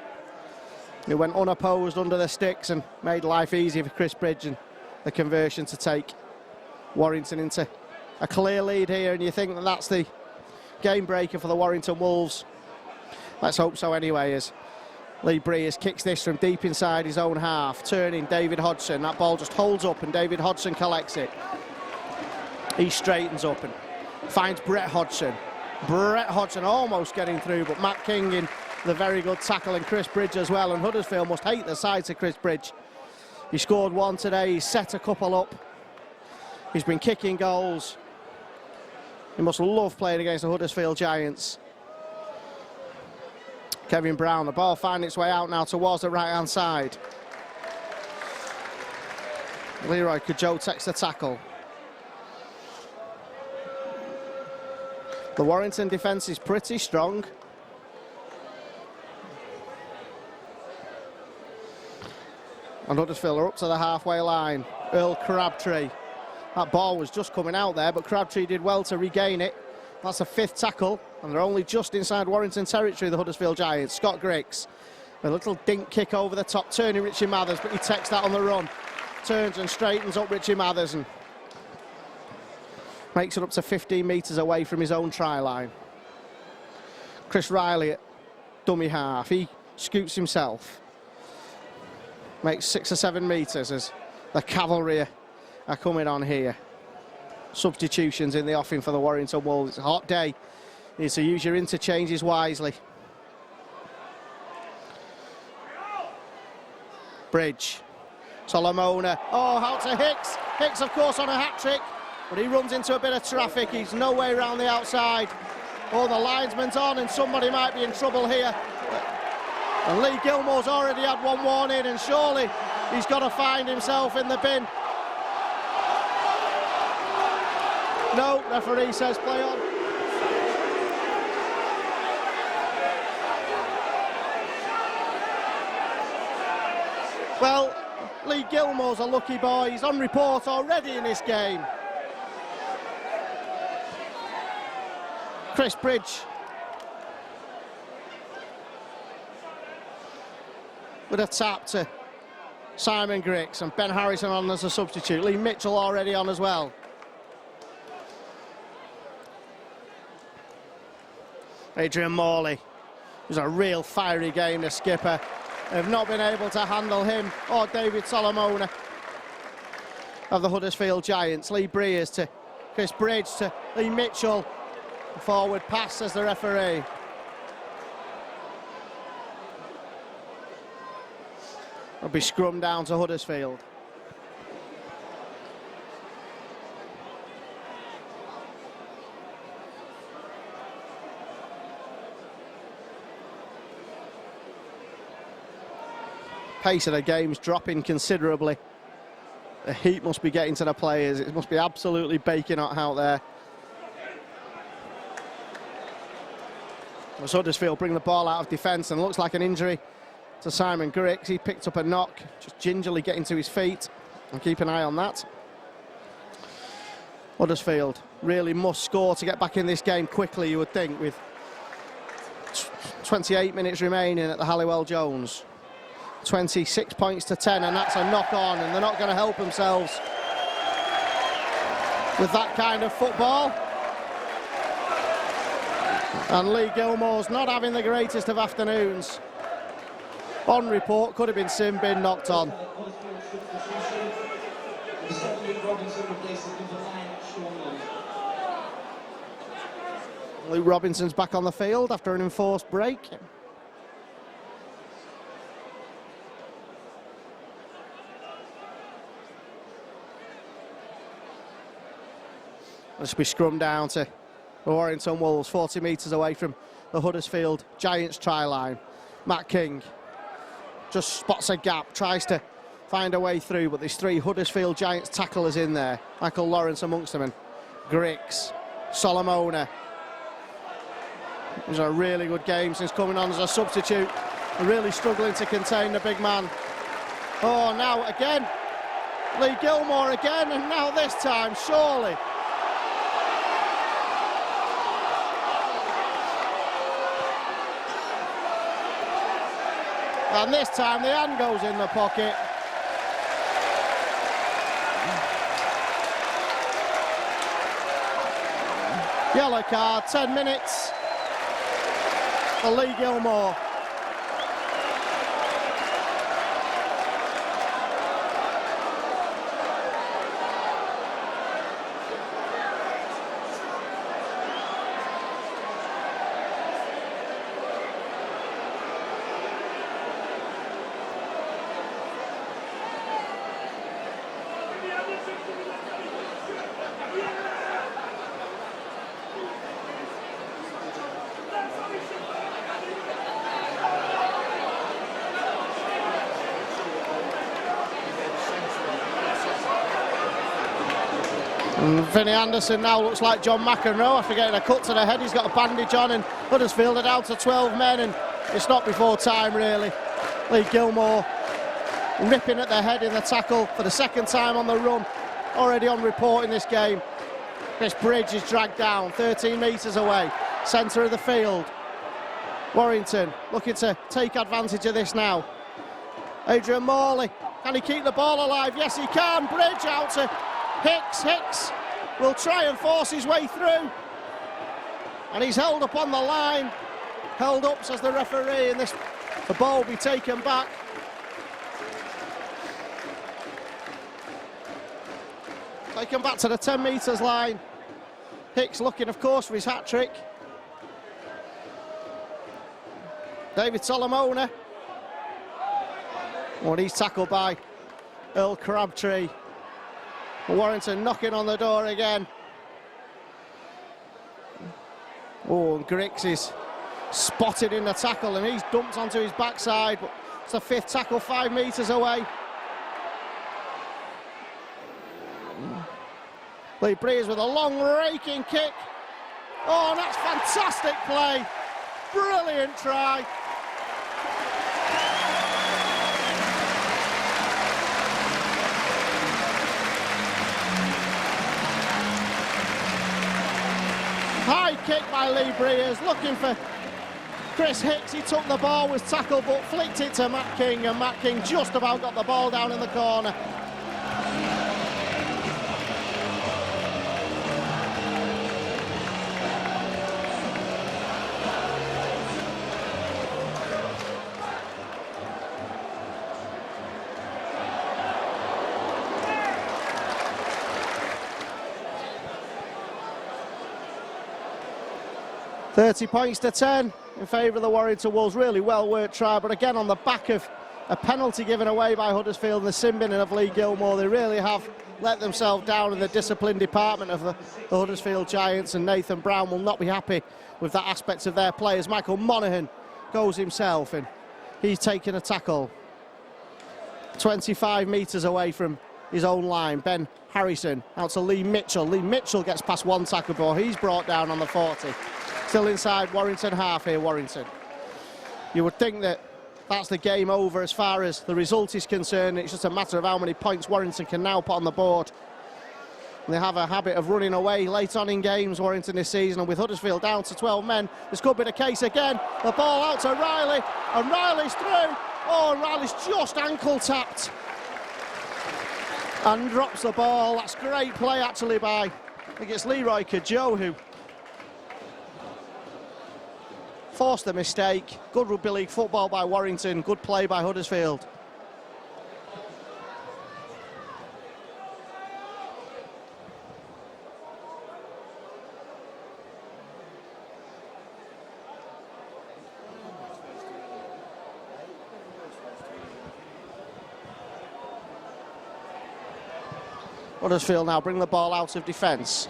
who went unopposed under the sticks and made life easy for Chris Bridge, and the conversion to take Warrington into a clear lead here. And you think that that's the game breaker for the Warrington Wolves. Let's hope so anyway, as Lee Breers kicks this from deep inside his own half, turning David Hodgson. That ball just holds up and David Hodgson collects it. He straightens up and finds Brett Hodgson. Brett Hodgson almost getting through, but Matt King in the very good tackle, and Chris Bridge as well. And Huddersfield must hate the sides of Chris Bridge. He scored one today, he's set a couple up. He's been kicking goals. He must love playing against the Huddersfield Giants. Kevin Brown, the ball finding its way out now towards the right-hand side. Leroy Kajot takes the tackle. The Warrington defence is pretty strong. And Huddersfield are up to the halfway line. Earl Crabtree. That ball was just coming out there, but Crabtree did well to regain it. That's a fifth tackle, and they're only just inside Warrington territory, the Huddersfield Giants. Scott Griggs, a little dink kick over the top, turning Richie Mathers, but he takes that on the run. Turns and straightens up Richie Mathers and makes it up to 15 metres away from his own try line. Chris Riley at dummy half. He scoots himself. Makes 6 or 7 metres as the cavalry are coming on here. Substitutions in the offing for the Warrington Wolves. It's a hot day. You need to use your interchanges wisely. Bridge. Solomona. Oh, out to Hicks. Hicks, of course, on a hat-trick. But he runs into a bit of traffic. He's no way around the outside. Oh, the linesman's on and somebody might be in trouble here. And Lee Gilmore's already had one warning, and surely he's got to find himself in the bin. No, referee says play on. Well, Lee Gilmore's a lucky boy. He's on report already in this game. Chris Bridge with a tap to Simon Griggs, and Ben Harrison on as a substitute. Lee Mitchell already on as well. Adrian Morley. It was a real fiery game, the skipper. They've not been able to handle him or David Solomona of the Huddersfield Giants. Lee Breers to Chris Bridge to Lee Mitchell. Forward pass, says the referee. It'll be scrum down to Huddersfield. Pace of the game's dropping considerably. The heat must be getting to the players. It must be absolutely baking hot out there. As Huddersfield bring the ball out of defence, and looks like an injury to Simon Griggs. He picked up a knock, just gingerly getting to his feet, and keep an eye on that. Huddersfield really must score to get back in this game quickly, you would think, with 28 minutes remaining at the Halliwell Jones. 26 points to 10, and that's a knock on, and they're not going to help themselves with that kind of football. And Lee Gilmore's not having the greatest of afternoons. On report, could have been sin bin, knocked on. Luke Robinson's back on the field after an enforced break. This will be scrum down to the Warrington Wolves, 40 metres away from the Huddersfield Giants try line. Matt King just spots a gap, tries to find a way through, but there's 3 Huddersfield Giants tacklers in there. Michael Lawrence amongst them, and Griggs, Solomona. It was a really good game since coming on as a substitute. They're really struggling to contain the big man. Oh, now again. Lee Gilmore again, and now this time, surely. And this time the hand goes in the pocket. Yellow card, 10 minutes for Lee Gilmore. And Vinnie Anderson now looks like John McEnroe after getting a cut to the head. He's got a bandage on, and Huddersfield are down to 12 men, and it's not before time really. Lee Gilmore ripping at the head in the tackle for the second time on the run, already on report in this game. Chris Bridge is dragged down 13 metres away, centre of the field. Warrington looking to take advantage of this now. Adrian Morley, can he keep the ball alive? Yes he can. Bridge out to Hicks. Hicks will try and force his way through, and he's held up on the line. Held up, says the referee, and the ball will be taken back. Taken back to the 10 metres line. Hicks looking, of course, for his hat-trick. David Solomona. Oh, he's tackled by Earl Crabtree. Warrington knocking on the door again. Oh, and Griggs is spotted in the tackle, and he's dumped onto his backside. But it's the fifth tackle 5 metres away. Lee Breers with a long raking kick. Oh, and that's fantastic play. Brilliant try. High kick by Lee Breers, looking for Chris Hicks. He took the ball, was tackled, but flicked it to Matt King, and Matt King just about got the ball down in the corner. £30 points to 10 in favour of the Warrington Wolves. Really well worked try, but again on the back of a penalty given away by Huddersfield and the sin-binning of Lee Gilmore. They really have let themselves down in the discipline department of the Huddersfield Giants, and Nathan Brown will not be happy with that aspect of their players. Michael Monaghan goes himself, and he's taking a tackle 25 metres away from his own line. Ben Harrison out to Lee Mitchell. Lee Mitchell gets past one tackle before he's brought down on the 40. Still inside Warrington half here, Warrington. You would think that that's the game over as far as the result is concerned. It's just a matter of how many points Warrington can now put on the board. And they have a habit of running away late on in games, Warrington, this season, and with Huddersfield down to 12 men, this could be the case again. The ball out to Riley, and Riley's through. Oh, and Riley's just ankle tapped and drops the ball. That's great play actually by, I think it's Leroy Cajo who forced the mistake. Good rugby league football by Warrington, good play by Huddersfield. Huddersfield now bring the ball out of defence.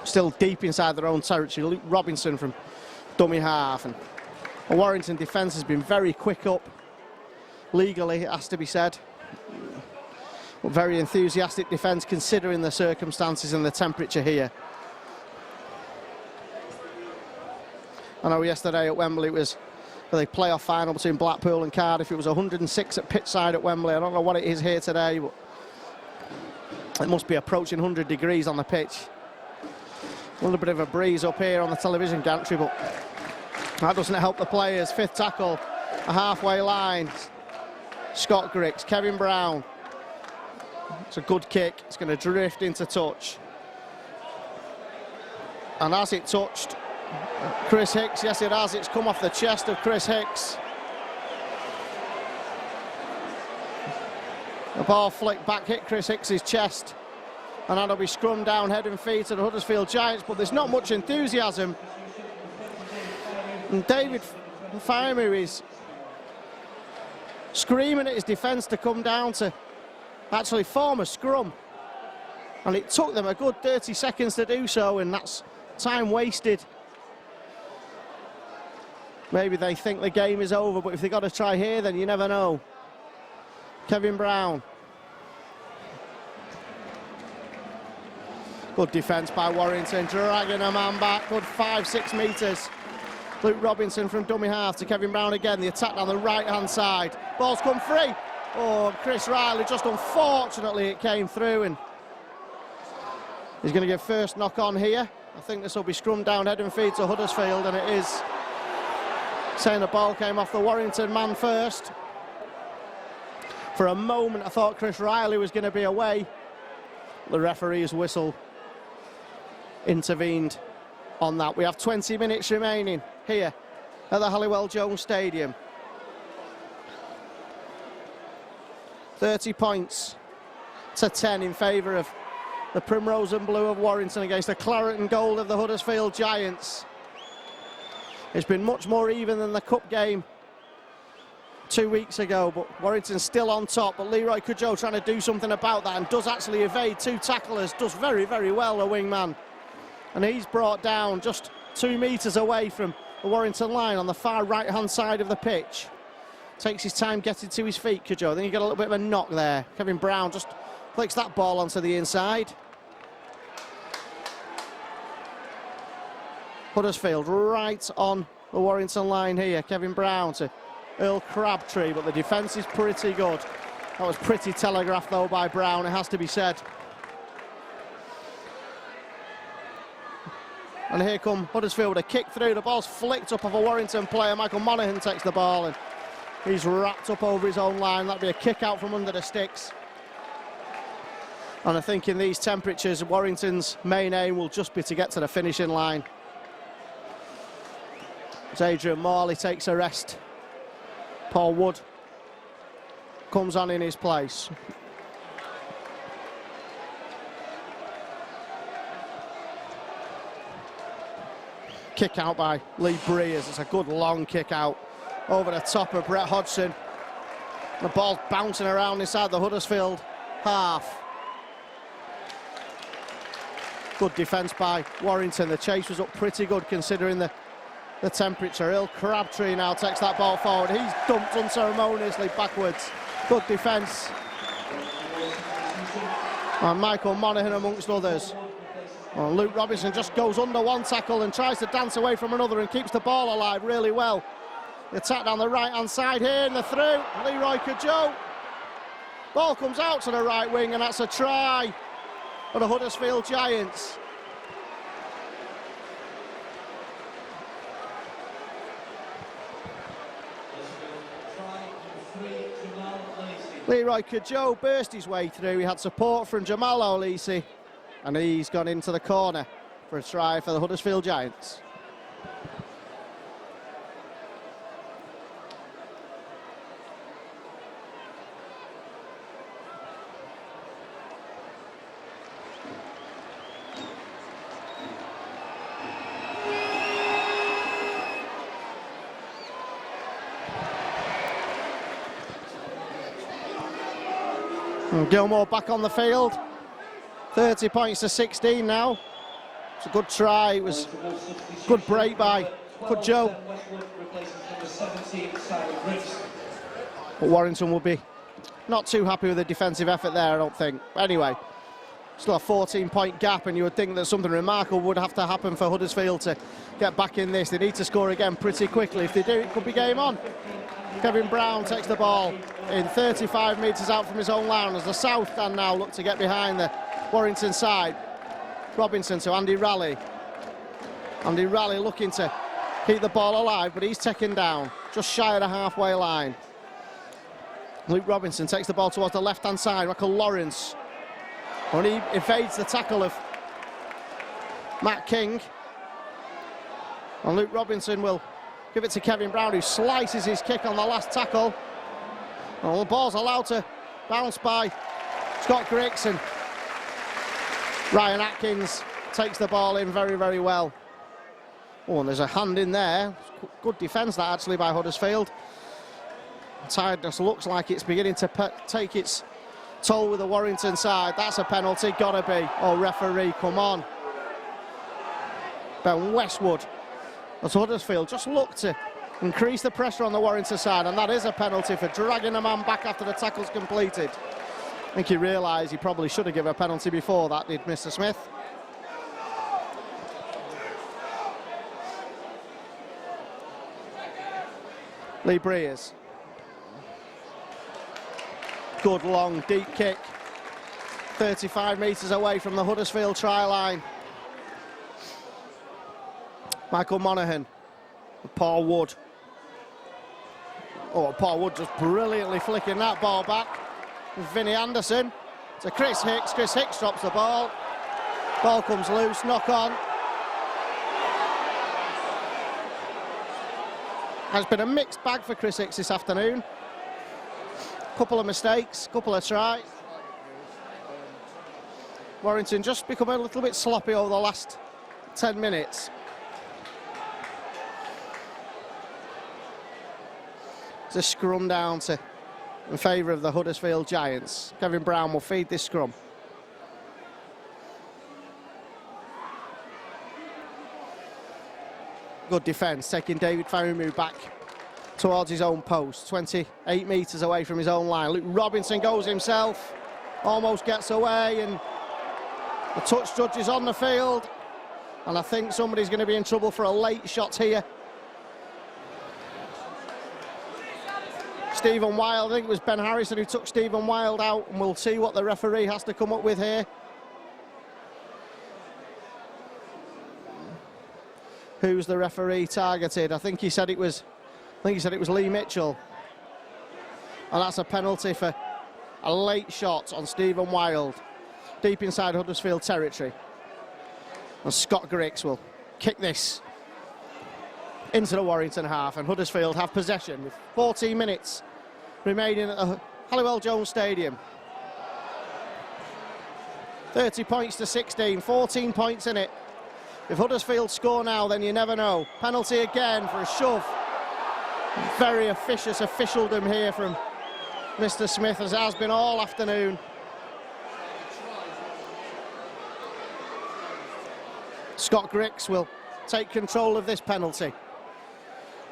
Still deep inside their own territory. Luke Robinson from dummy half, and the Warrington defence has been very quick up. Legally, it has to be said. But very enthusiastic defence considering the circumstances and the temperature here. I know yesterday at Wembley it was for the playoff final between Blackpool and Cardiff. It was 106 at pitchside at Wembley. I don't know what it is here today, but it must be approaching 100 degrees on the pitch. A little bit of a breeze up here on the television gantry, but that doesn't help the players. Fifth tackle, a halfway line. Scott Griggs, Kevin Brown. It's a good kick. It's going to drift into touch. And as it touched Chris Hicks, yes it has, it's come off the chest of Chris Hicks. The ball flicked back, hit Chris Hicks's chest, and that'll be scrum down, head and feet to the Huddersfield Giants, but there's not much enthusiasm. And David Fahmy is screaming at his defence to come down to actually form a scrum. And it took them a good 30 seconds to do so, and that's time wasted. Maybe they think the game is over, but if they've got to try here, then you never know. Kevin Brown. Good defence by Warrington, dragging a man back, good 5-6 metres. Luke Robinson from dummy half to Kevin Brown again, the attack down the right-hand side. Ball's come free. Oh, Chris Riley, just unfortunately it came through, and he's going to get first knock on here. I think this will be scrum down, head and feet to Huddersfield, and it is. Saying the ball came off the Warrington man first. For a moment I thought Chris Riley was going to be away. The referee's whistle intervened on that. We have 20 minutes remaining here at the Halliwell Jones Stadium. 30 points to 10 in favour of the Primrose and Blue of Warrington against the Claret and Gold of the Huddersfield Giants. It's been much more even than the cup game 2 weeks ago, but Warrington's still on top. But Leroy Cudjoe trying to do something about that, and does actually evade two tacklers, does very, very well, the wingman. And he's brought down just 2 metres away from the Warrington line on the far right-hand side of the pitch. Takes his time getting to his feet, Cudjoe. Then you get a little bit of a knock there. Kevin Brown just flicks that ball onto the inside. Huddersfield right on the Warrington line here. Kevin Brown to Earl Crabtree, but the defence is pretty good. That was pretty telegraphed though by Brown, it has to be said. And here come Huddersfield, a kick through, the ball's flicked up of a Warrington player. Michael Monaghan takes the ball and he's wrapped up over his own line. That'd be a kick out from under the sticks. And I think in these temperatures, Warrington's main aim will just be to get to the finishing line. As Adrian Morley takes a rest, Paul Wood comes on in his place. Kick out by Lee Breers. It's a good long kick out over the top of Brett Hodgson. The ball's bouncing around inside the Huddersfield half. Good defence by Warrington. The chase was up pretty good considering the temperature. Earl Crabtree now takes that ball forward. He's dumped unceremoniously backwards. Good defence. And Michael Monaghan amongst others. Well, Luke Robinson just goes under one tackle and tries to dance away from another and keeps the ball alive really well. The attack down the right-hand side here and the through. Leroy Cudjoe. Ball comes out to the right wing and that's a try for the Huddersfield Giants. Leroy Cudjoe burst his way through. He had support from Jamal Olise, and he's gone into the corner for a try for the Huddersfield Giants. And Gilmore back on the field. 30 points to 16 now. It's a good try. It was a good break by Cudjoe. But Warrington will be not too happy with the defensive effort there, I don't think. Anyway, Still a 14-point gap, and you would think that something remarkable would have to happen for Huddersfield to get back in this. They need to score again pretty quickly. If they do, it could be game on. Kevin Brown takes the ball in 35 metres out from his own line as the South stand now look to get behind the Warrington side. Robinson to Andy Raleigh. Andy Raleigh looking to keep the ball alive, but he's taken down just shy of the halfway line. Luke Robinson takes the ball towards the left-hand side. Michael Lawrence. And he evades the tackle of Matt King. And Luke Robinson will give it to Kevin Brown, who slices his kick on the last tackle. And the ball's allowed to bounce by Scott Griggs, and Ryan Atkins takes the ball in very, very well. Oh, and there's a hand in there. Good defence that actually by Huddersfield. Tiredness looks like it's beginning to take its toll with the Warrington side. That's a penalty, gotta be. Oh, referee, come on. Ben Westwood, as Huddersfield just look to increase the pressure on the Warrington side, and that is a penalty for dragging a man back after the tackle's completed. I think he realised he probably should have given a penalty before that, did Mr. Smith. Lee Breers. Good long deep kick, 35 metres away from the Huddersfield try line. Michael Monaghan, Paul Wood. Oh, Paul Wood just brilliantly flicking that ball back. Vinnie Anderson to Chris Hicks. Chris Hicks drops the ball. Ball comes loose, knock on. Has been a mixed bag for Chris Hicks this afternoon. Couple of mistakes, couple of tries. Warrington just become a little bit sloppy over the last 10 minutes. It's a scrum down to in favour of the Huddersfield Giants. Kevin Brown will feed this scrum. Good defence, taking David Faumu back towards his own post, 28 metres away from his own line. Luke Robinson goes himself, almost gets away, and the touch judge is on the field, and I think somebody's going to be in trouble for a late shot here. Stephen Wild, I think it was Ben Harrison who took Stephen Wild out, and we'll see what the referee has to come up with here. Who's the referee targeted? I think he said it was Lee Mitchell. And that's a penalty for a late shot on Stephen Wild, deep inside Huddersfield territory. And Scott Griggs will kick this into the Warrington half, and Huddersfield have possession with 14 minutes remaining at the Halliwell Jones Stadium. 30 points to 16, 14 points in it. If Huddersfield score now, then you never know. Penalty again for a shove. Very officious officialdom here from Mr. Smith, as it has been all afternoon. Scott Griggs will take control of this penalty.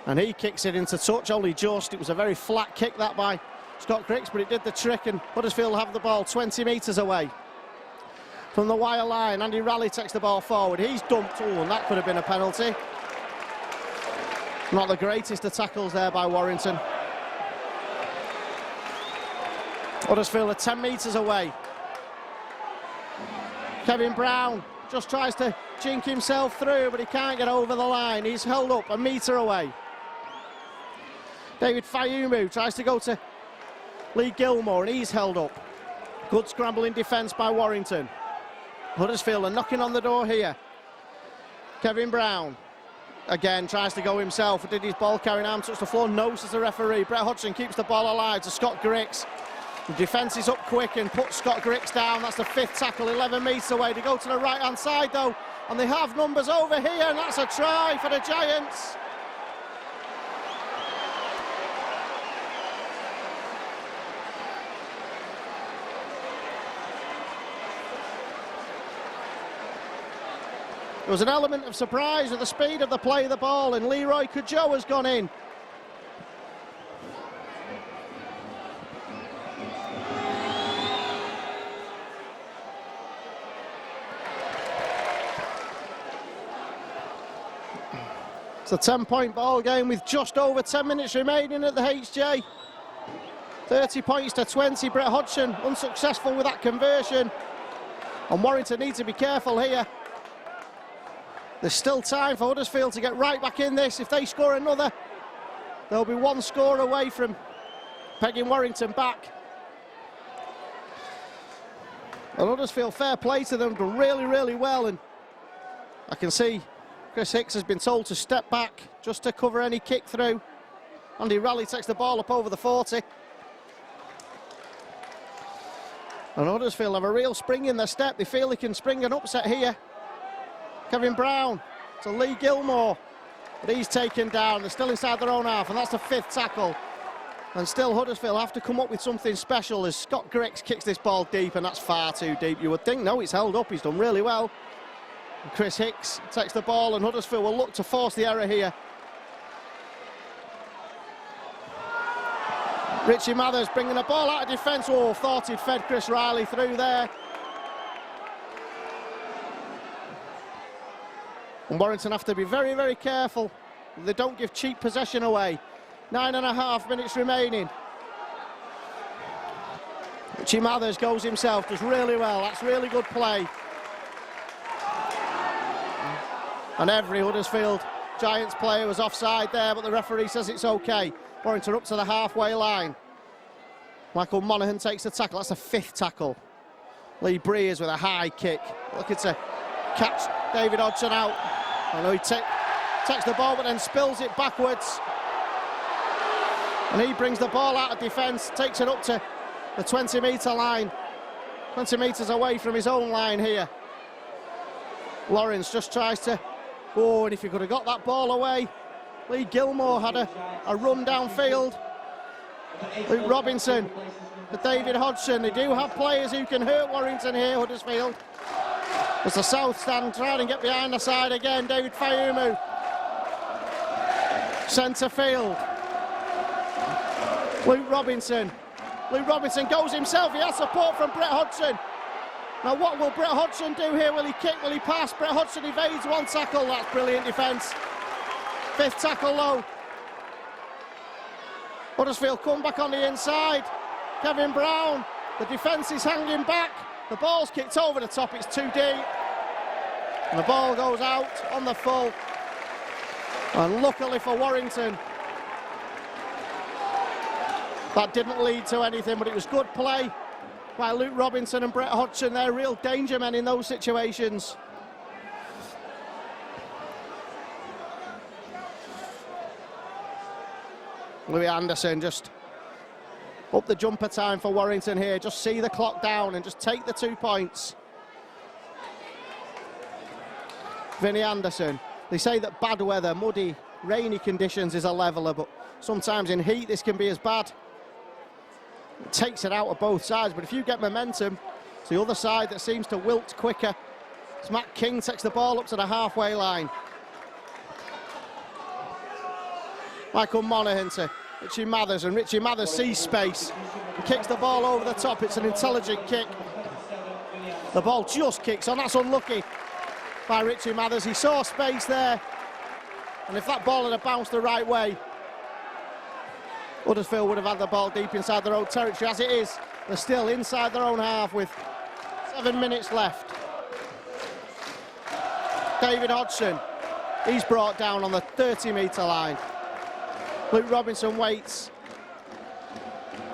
And he kicks it into touch, only just. It was a very flat kick that by Scott Griggs, but it did the trick, and Huddersfield have the ball 20 metres away from the wire line. Andy Raleigh takes the ball forward. He's dumped, and that could have been a penalty. Not the greatest of tackles there by Warrington. Huddersfield are 10 metres away. Kevin Brown just tries to jink himself through, but he can't get over the line. He's held up a metre away. David Faumu tries to go to Lee Gilmore, and he's held up. Good scrambling defence by Warrington. Huddersfield are knocking on the door here. Kevin Brown again tries to go himself. Did his ball carrying arm touch the floor? No, says the referee. Brett Hodgson keeps the ball alive to Scott Griggs. The defence is up quick and puts Scott Griggs down. That's the fifth tackle, 11 metres away. To go to the right hand side though, and they have numbers over here, and that's a try for the Giants. There was an element of surprise at the speed of the play of the ball, and Leroy Cudjoe has gone in. It's a 10-point ball game with just over 10 minutes remaining at the HJ. 30 points to 20. Brett Hodgson unsuccessful with that conversion. And Warrington need to be careful here. There's still time for Huddersfield to get right back in this. If they score another, they'll be one score away from pegging Warrington back. And Huddersfield, fair play to them, done really, really well. And I can see Chris Hicks has been told to step back just to cover any kick through. Andy Raleigh takes the ball up over the 40. And Huddersfield have a real spring in their step. They feel they can spring an upset here. Kevin Brown to Lee Gilmore. But he's taken down. They're still inside their own half, and that's the 5th tackle. And still Huddersfield have to come up with something special as Scott Griggs kicks this ball deep, and that's far too deep, you would think. No, it's held up. He's done really well. And Chris Hicks takes the ball, and Huddersfield will look to force the error here. Richie Mathers bringing the ball out of defence. Oh, thought he'd fed Chris Riley through there. And Warrington have to be very, very careful. They don't give cheap possession away. 9.5 minutes remaining. Richie Mathers goes himself, does really well. That's really good play. And every Huddersfield Giants player was offside there, but the referee says it's okay. Warrington up to the halfway line. Michael Monaghan takes the tackle. That's the 5th tackle. Lee Breers with a high kick. Looking to catch David Hodgson out. I know he takes the ball but then spills it backwards. And he brings the ball out of defence, takes it up to the 20-metre line. 20 metres away from his own line here. Lawrence just tries to... Oh, and if he could have got that ball away. Lee Gilmore had a run downfield. Luke Robinson to David Hodgson. They do have players who can hurt Warrington here, Huddersfield. As the South stand trying to get behind the side again. David Fayumu. Centre field. Luke Robinson. Luke Robinson goes himself. He has support from Brett Hodgson. Now what will Brett Hodgson do here? Will he kick? Will he pass? Brett Hodgson evades one tackle. That's brilliant defence. 5th tackle low. Huddersfield come back on the inside. Kevin Brown. The defence is hanging back. The ball's kicked over the top. It's too deep. And the ball goes out on the full. And luckily for Warrington, that didn't lead to anything, but it was good play by Luke Robinson and Brett Hodgson. They're real danger men in those situations. Louis Anderson just up the jumper time for Warrington here. Just see the clock down and just take the 2 points. Vinnie Anderson. They say that bad weather, muddy, rainy conditions is a leveller, but sometimes in heat this can be as bad. It takes it out of both sides, but if you get momentum, it's the other side that seems to wilt quicker. As Matt King takes the ball up to the halfway line. Michael Monaghan to Richie Mathers, and Richie Mathers sees space. He kicks the ball over the top. It's an intelligent kick. The ball just kicks on. That's unlucky by Richie Mathers. He saw space there, and if that ball had bounced the right way, Huddersfield would have had the ball deep inside their own territory. As it is, they're still inside their own half with 7 minutes left. David Hodgson, he's brought down on the 30-metre line. Luke Robinson waits.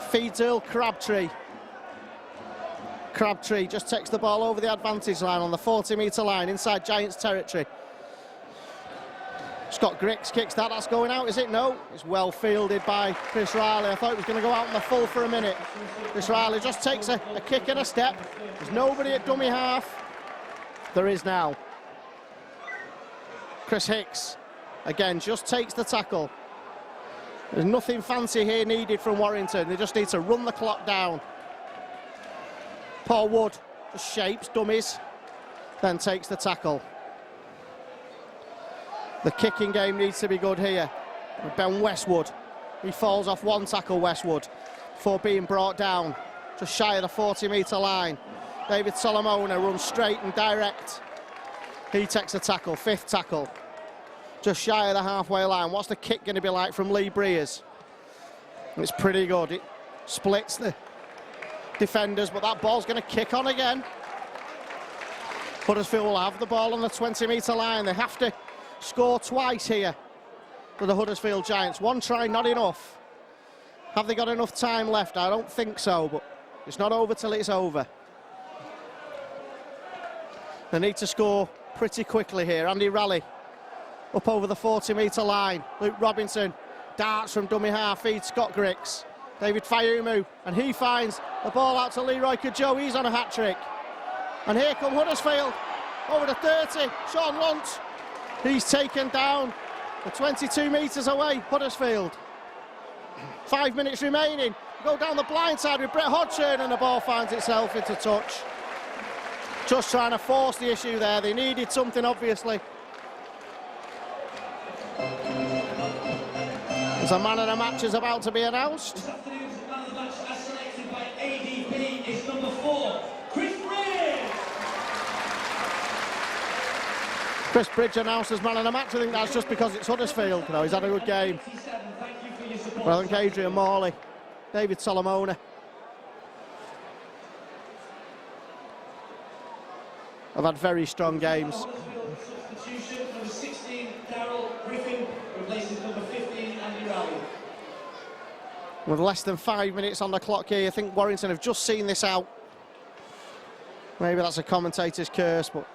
Feeds Earl Crabtree. Crabtree just takes the ball over the advantage line on the 40-metre line inside Giants territory. Scott Griggs kicks that. That's going out, is it? No. It's well fielded by Chris Riley. I thought it was going to go out on the full for a minute. Chris Riley just takes a kick and a step. There's nobody at dummy half. There is now. Chris Hicks, again, just takes the tackle. There's nothing fancy here needed from Warrington. They just need to run the clock down. Paul Wood just shapes, dummies, then takes the tackle. The kicking game needs to be good here. Ben Westwood, he falls off one tackle, Westwood, before being brought down just shy of the 40-metre line. David Solomona runs straight and direct. He takes a tackle, 5th tackle. just shy of the halfway line. What's the kick going to be like from Lee Breers? It's pretty good. It splits the defenders, but that ball's going to kick on again. Huddersfield will have the ball on the 20-metre line. They have to score twice here for the Huddersfield Giants. One try, not enough. Have they got enough time left? I don't think so, but it's not over till it's over. They need to score pretty quickly here. Andy Raleigh up over the 40-metre line. Luke Robinson darts from dummy half, feeds Scott Grix. David Fayumu, and he finds the ball out to Leroy Kajo. He's on a hat-trick. And here come Huddersfield, over the 30, Sean Lunt. He's taken down, the 22 metres away, Huddersfield. 5 minutes remaining. Go down the blind side with Brett Hodgson, and the ball finds itself into touch. Just trying to force the issue there. They needed something, obviously. As a man of the match is about to be announced. This afternoon's man of the match, as selected by ADP, is number 4, Chris Bridge. Chris Bridge announced as man of the match. I think that's just because it's Huddersfield. No, he's had a good game. Well, I think Adrian Morley, David Solomona have had very strong games. Substitution, number 16, Darryl Griffin, replaces number 15, Andy Raleigh. With less than 5 minutes on the clock here, I think Warrington have just seen this out. Maybe that's a commentator's curse, but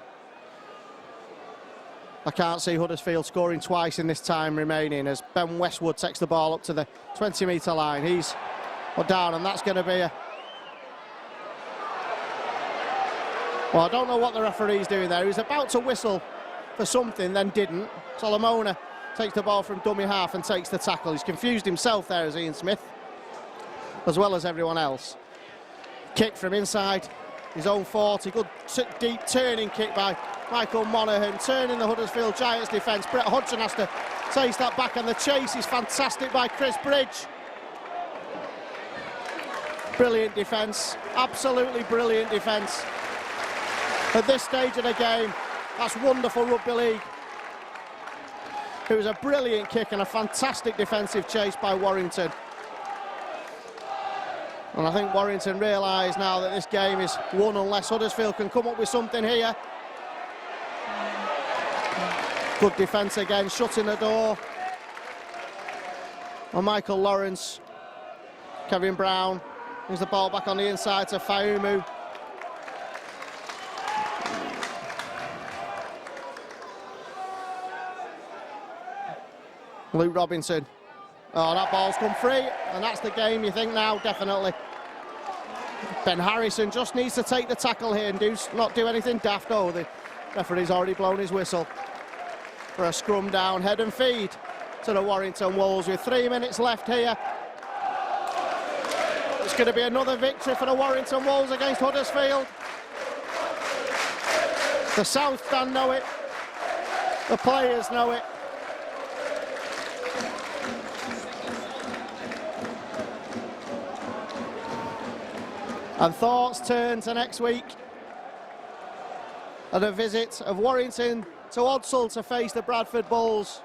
I can't see Huddersfield scoring twice in this time remaining as Ben Westwood takes the ball up to the 20-metre line. He's down, and that's going to be a... Well, I don't know what the referee's doing there. He was about to whistle for something, then didn't. Solomona takes the ball from dummy half and takes the tackle. He's confused himself there as Ian Smith, as well as everyone else. Kick from inside his own 40. Good deep turning kick by Michael Monaghan, turning the Huddersfield Giants defence. Brett Hodgson has to chase that back, and the chase is fantastic by Chris Bridge. Brilliant defence, absolutely brilliant defence. At this stage of the game, that's wonderful rugby league. It was a brilliant kick and a fantastic defensive chase by Warrington. And I think Warrington realise now that this game is won unless Huddersfield can come up with something here. Good defence again, shutting the door on Michael Lawrence. Kevin Brown brings the ball back on the inside to Fayumu. Luke Robinson. Oh, that ball's come free, and that's the game, you think now, definitely. Ben Harrison just needs to take the tackle here and not do anything daft. Oh, the referee's already blown his whistle for a scrum down, head and feed to the Warrington Wolves with 3 minutes left here. It's going to be another victory for the Warrington Wolves against Huddersfield. The South Stand know it, the players know it. And thoughts turn to next week and a visit of Warrington to Odsal to face the Bradford Bulls.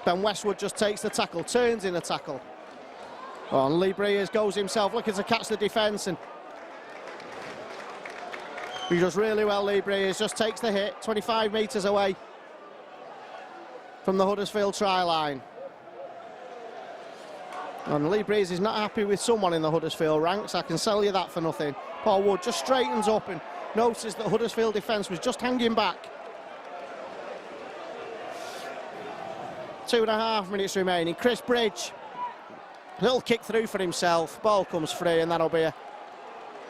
Ben Westwood just takes the tackle, turns in the tackle. Oh, and Lee Breers goes himself looking to catch the defence, and he does really well. Lee Breers just takes the hit 25 metres away from the Huddersfield try line. And Lee Breeze is not happy with someone in the Huddersfield ranks, I can sell you that for nothing. Paul Wood just straightens up and notices that Huddersfield defence was just hanging back. 2.5 minutes remaining. Chris Bridge, little kick through for himself, ball comes free, and that'll be a...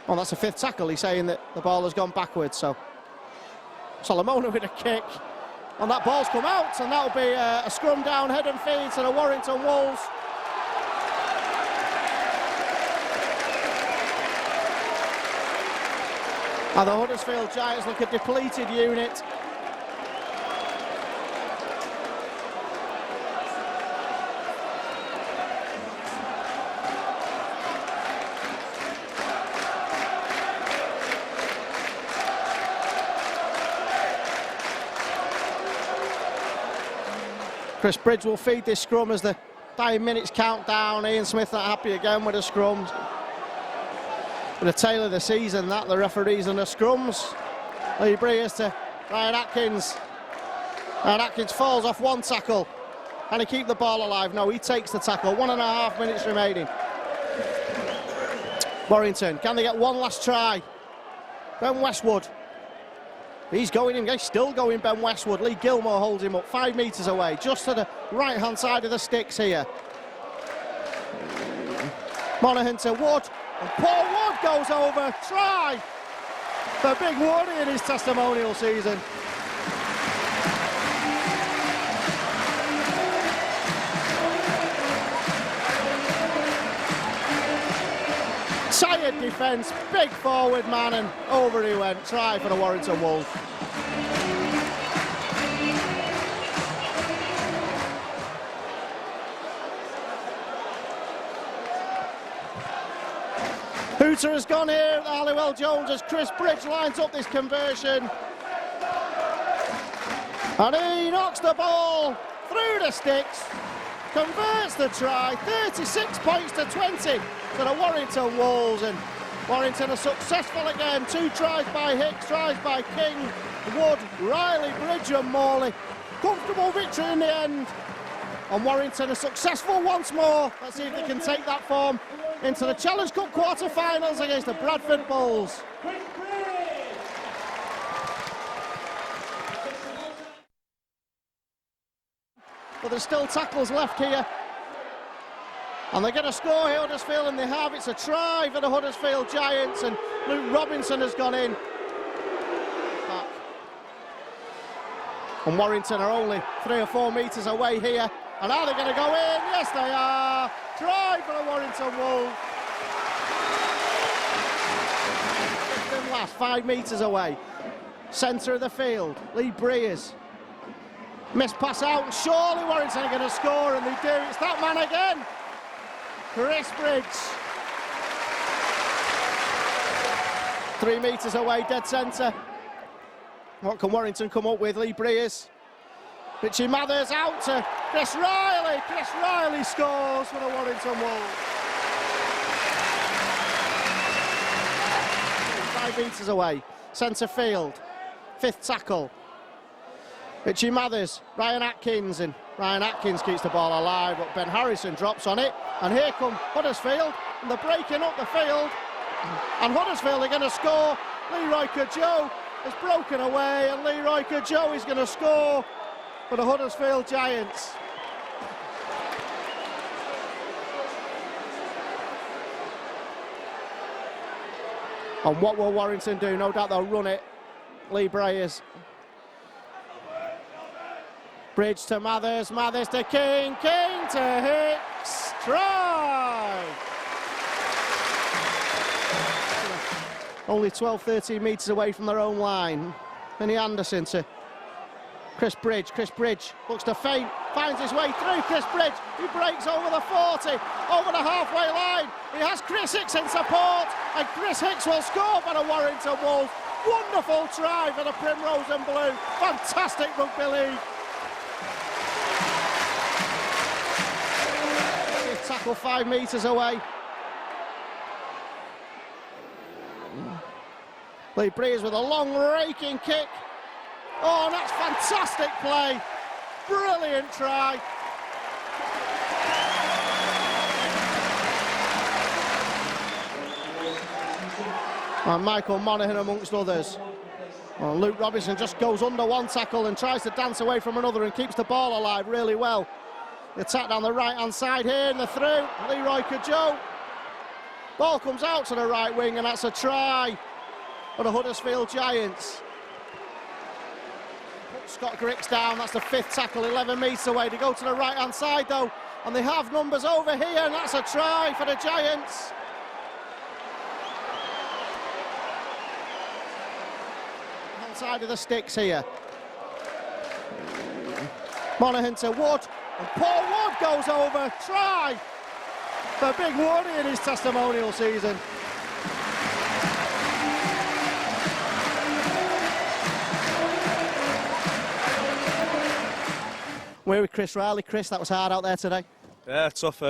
Well, that's a fifth tackle. He's saying that the ball has gone backwards, so... Solomona with a kick, and that ball's come out, and that'll be a scrum down, head and feed to the Warrington Wolves. And the Huddersfield Giants look a depleted unit. Chris Bridge will feed this scrum as the dying minutes count down. Ian Smith not happy again with the scrums. The tail of the season, that, the referees and the scrums. Lee Breers to Ryan Atkins. And Atkins falls off one tackle. Can he keep the ball alive? No, he takes the tackle. 1.5 minutes remaining. Warrington, can they get one last try? Ben Westwood. He's going in, he's still going, Ben Westwood. Lee Gilmore holds him up 5 metres away, just to the right-hand side of the sticks here. Monaghan to Wood, and Paul Wood goes over. Try for Big Woody in his testimonial season. Tired defence, big forward man, and over he went. Try for the Warrington Wolves. Hooter has gone here, Halliwell Jones, as Chris Bridge lines up this conversion. And he knocks the ball through the sticks, converts the try, 36 points to 20 to the Warrington Wolves, and Warrington are successful again. 2 tries by Hicks, tries by King, Wood, Riley, Bridge and Morley. Comfortable victory in the end, and Warrington are successful once more. Let's see if they can take that form into the Challenge Cup quarter-finals against the Bradford Bulls. But there's still tackles left here. And they're going to score here, Huddersfield, and they have. It's a try for the Huddersfield Giants, and Luke Robinson has gone in. Back. And Warrington are only 3 or 4 metres away here. And are they going to go in? Yes, they are. Try for the Warrington Wolves. Last 5 metres away. Centre of the field, Lee Breers. Missed pass out, and surely Warrington are going to score, and they do. It's that man again, Chris Bridge. 3 metres away, dead centre. What can Warrington come up with? Lee Breers. Richie Mathers out to Chris Riley. Chris Riley scores for the Warrington Wolves. 5 metres away, centre field, 5th tackle. Richie Mathers, Ryan Atkins, and Ryan Atkins keeps the ball alive, but Ben Harrison drops on it, and here come Huddersfield, and they're breaking up the field, and Huddersfield are going to score. Leroy Kudjoe has broken away, and Leroy Kudjoe is going to score for the Huddersfield Giants. And what will Warrington do? No doubt they'll run it. Lee Breers. Bridge to Mathers, Mathers to King, King to Hicks, try! Only 12, 13 metres away from their own line. Vinnie Anderson to Chris Bridge looks to feint, finds his way through. Chris Bridge, he breaks over the 40, over the halfway line. He has Chris Hicks in support, and Chris Hicks will score for the Warrington Wolves. Wonderful try for the Primrose and Blue. Fantastic rugby league. Tackle 5 metres away. Lee Breers with a long raking kick. Oh, that's fantastic play. Brilliant try. And Michael Monaghan amongst others. Well, Luke Robinson just goes under one tackle and tries to dance away from another and keeps the ball alive really well. The attack down the right-hand side here, and they're through. Leroy Kudjoe. Ball comes out to the right wing, and that's a try for the Huddersfield Giants. Put Scott Griggs down, that's the 5th tackle, 11 metres away. They go to the right-hand side, though, and they have numbers over here, and that's a try for the Giants. Side of the sticks here. Monaghan to Wood, and Paul Wood goes over. Try for Big Woody in his testimonial season. We're with Chris Riley. Chris, that was hard out there today. Yeah, tough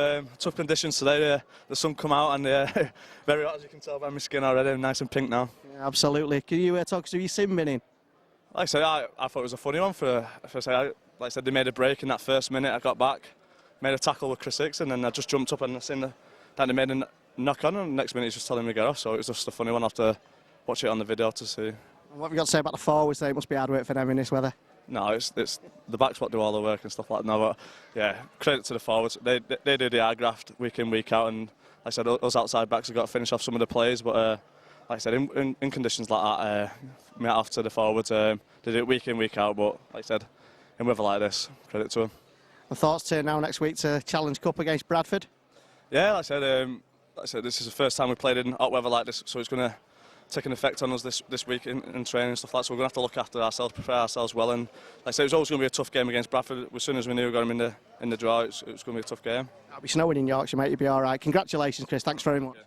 conditions today. The sun come out and very hot, as you can tell by my skin already. I'm nice and pink now. Yeah, absolutely. Can you talk us through your sim binning? Like I said, I thought it was a funny one. Like I said, they made a break in that first minute. I got back, made a tackle with Chris Hicks, and then I just jumped up and I seen that they made a knock on, and the next minute he's just telling me to get off. So it was just a funny one. I have to watch it on the video to see. What have you got to say about the forwards? It must be hard work for them in this weather. No, it's the backs what do all the work and stuff like that. No, but yeah, credit to the forwards. They do the hard graft week in, week out, and like I said, us outside backs have got to finish off some of the plays. But like I said, in conditions like that, me off to the forwards. They do it week in, week out. But like I said, in weather like this, credit to them. The thoughts turn now next week to Challenge Cup against Bradford. Yeah, like I said, this is the first time we played in hot weather like this, so it's going to take an effect on us this week in training and stuff like that. So we're going to have to look after ourselves, prepare ourselves well. And like I said, it was always going to be a tough game against Bradford. As soon as we knew we got them in the draw, it was going to be a tough game. It'll be snowing in Yorkshire, mate. You'll be all right. Congratulations, Chris. Thanks very much. Yeah.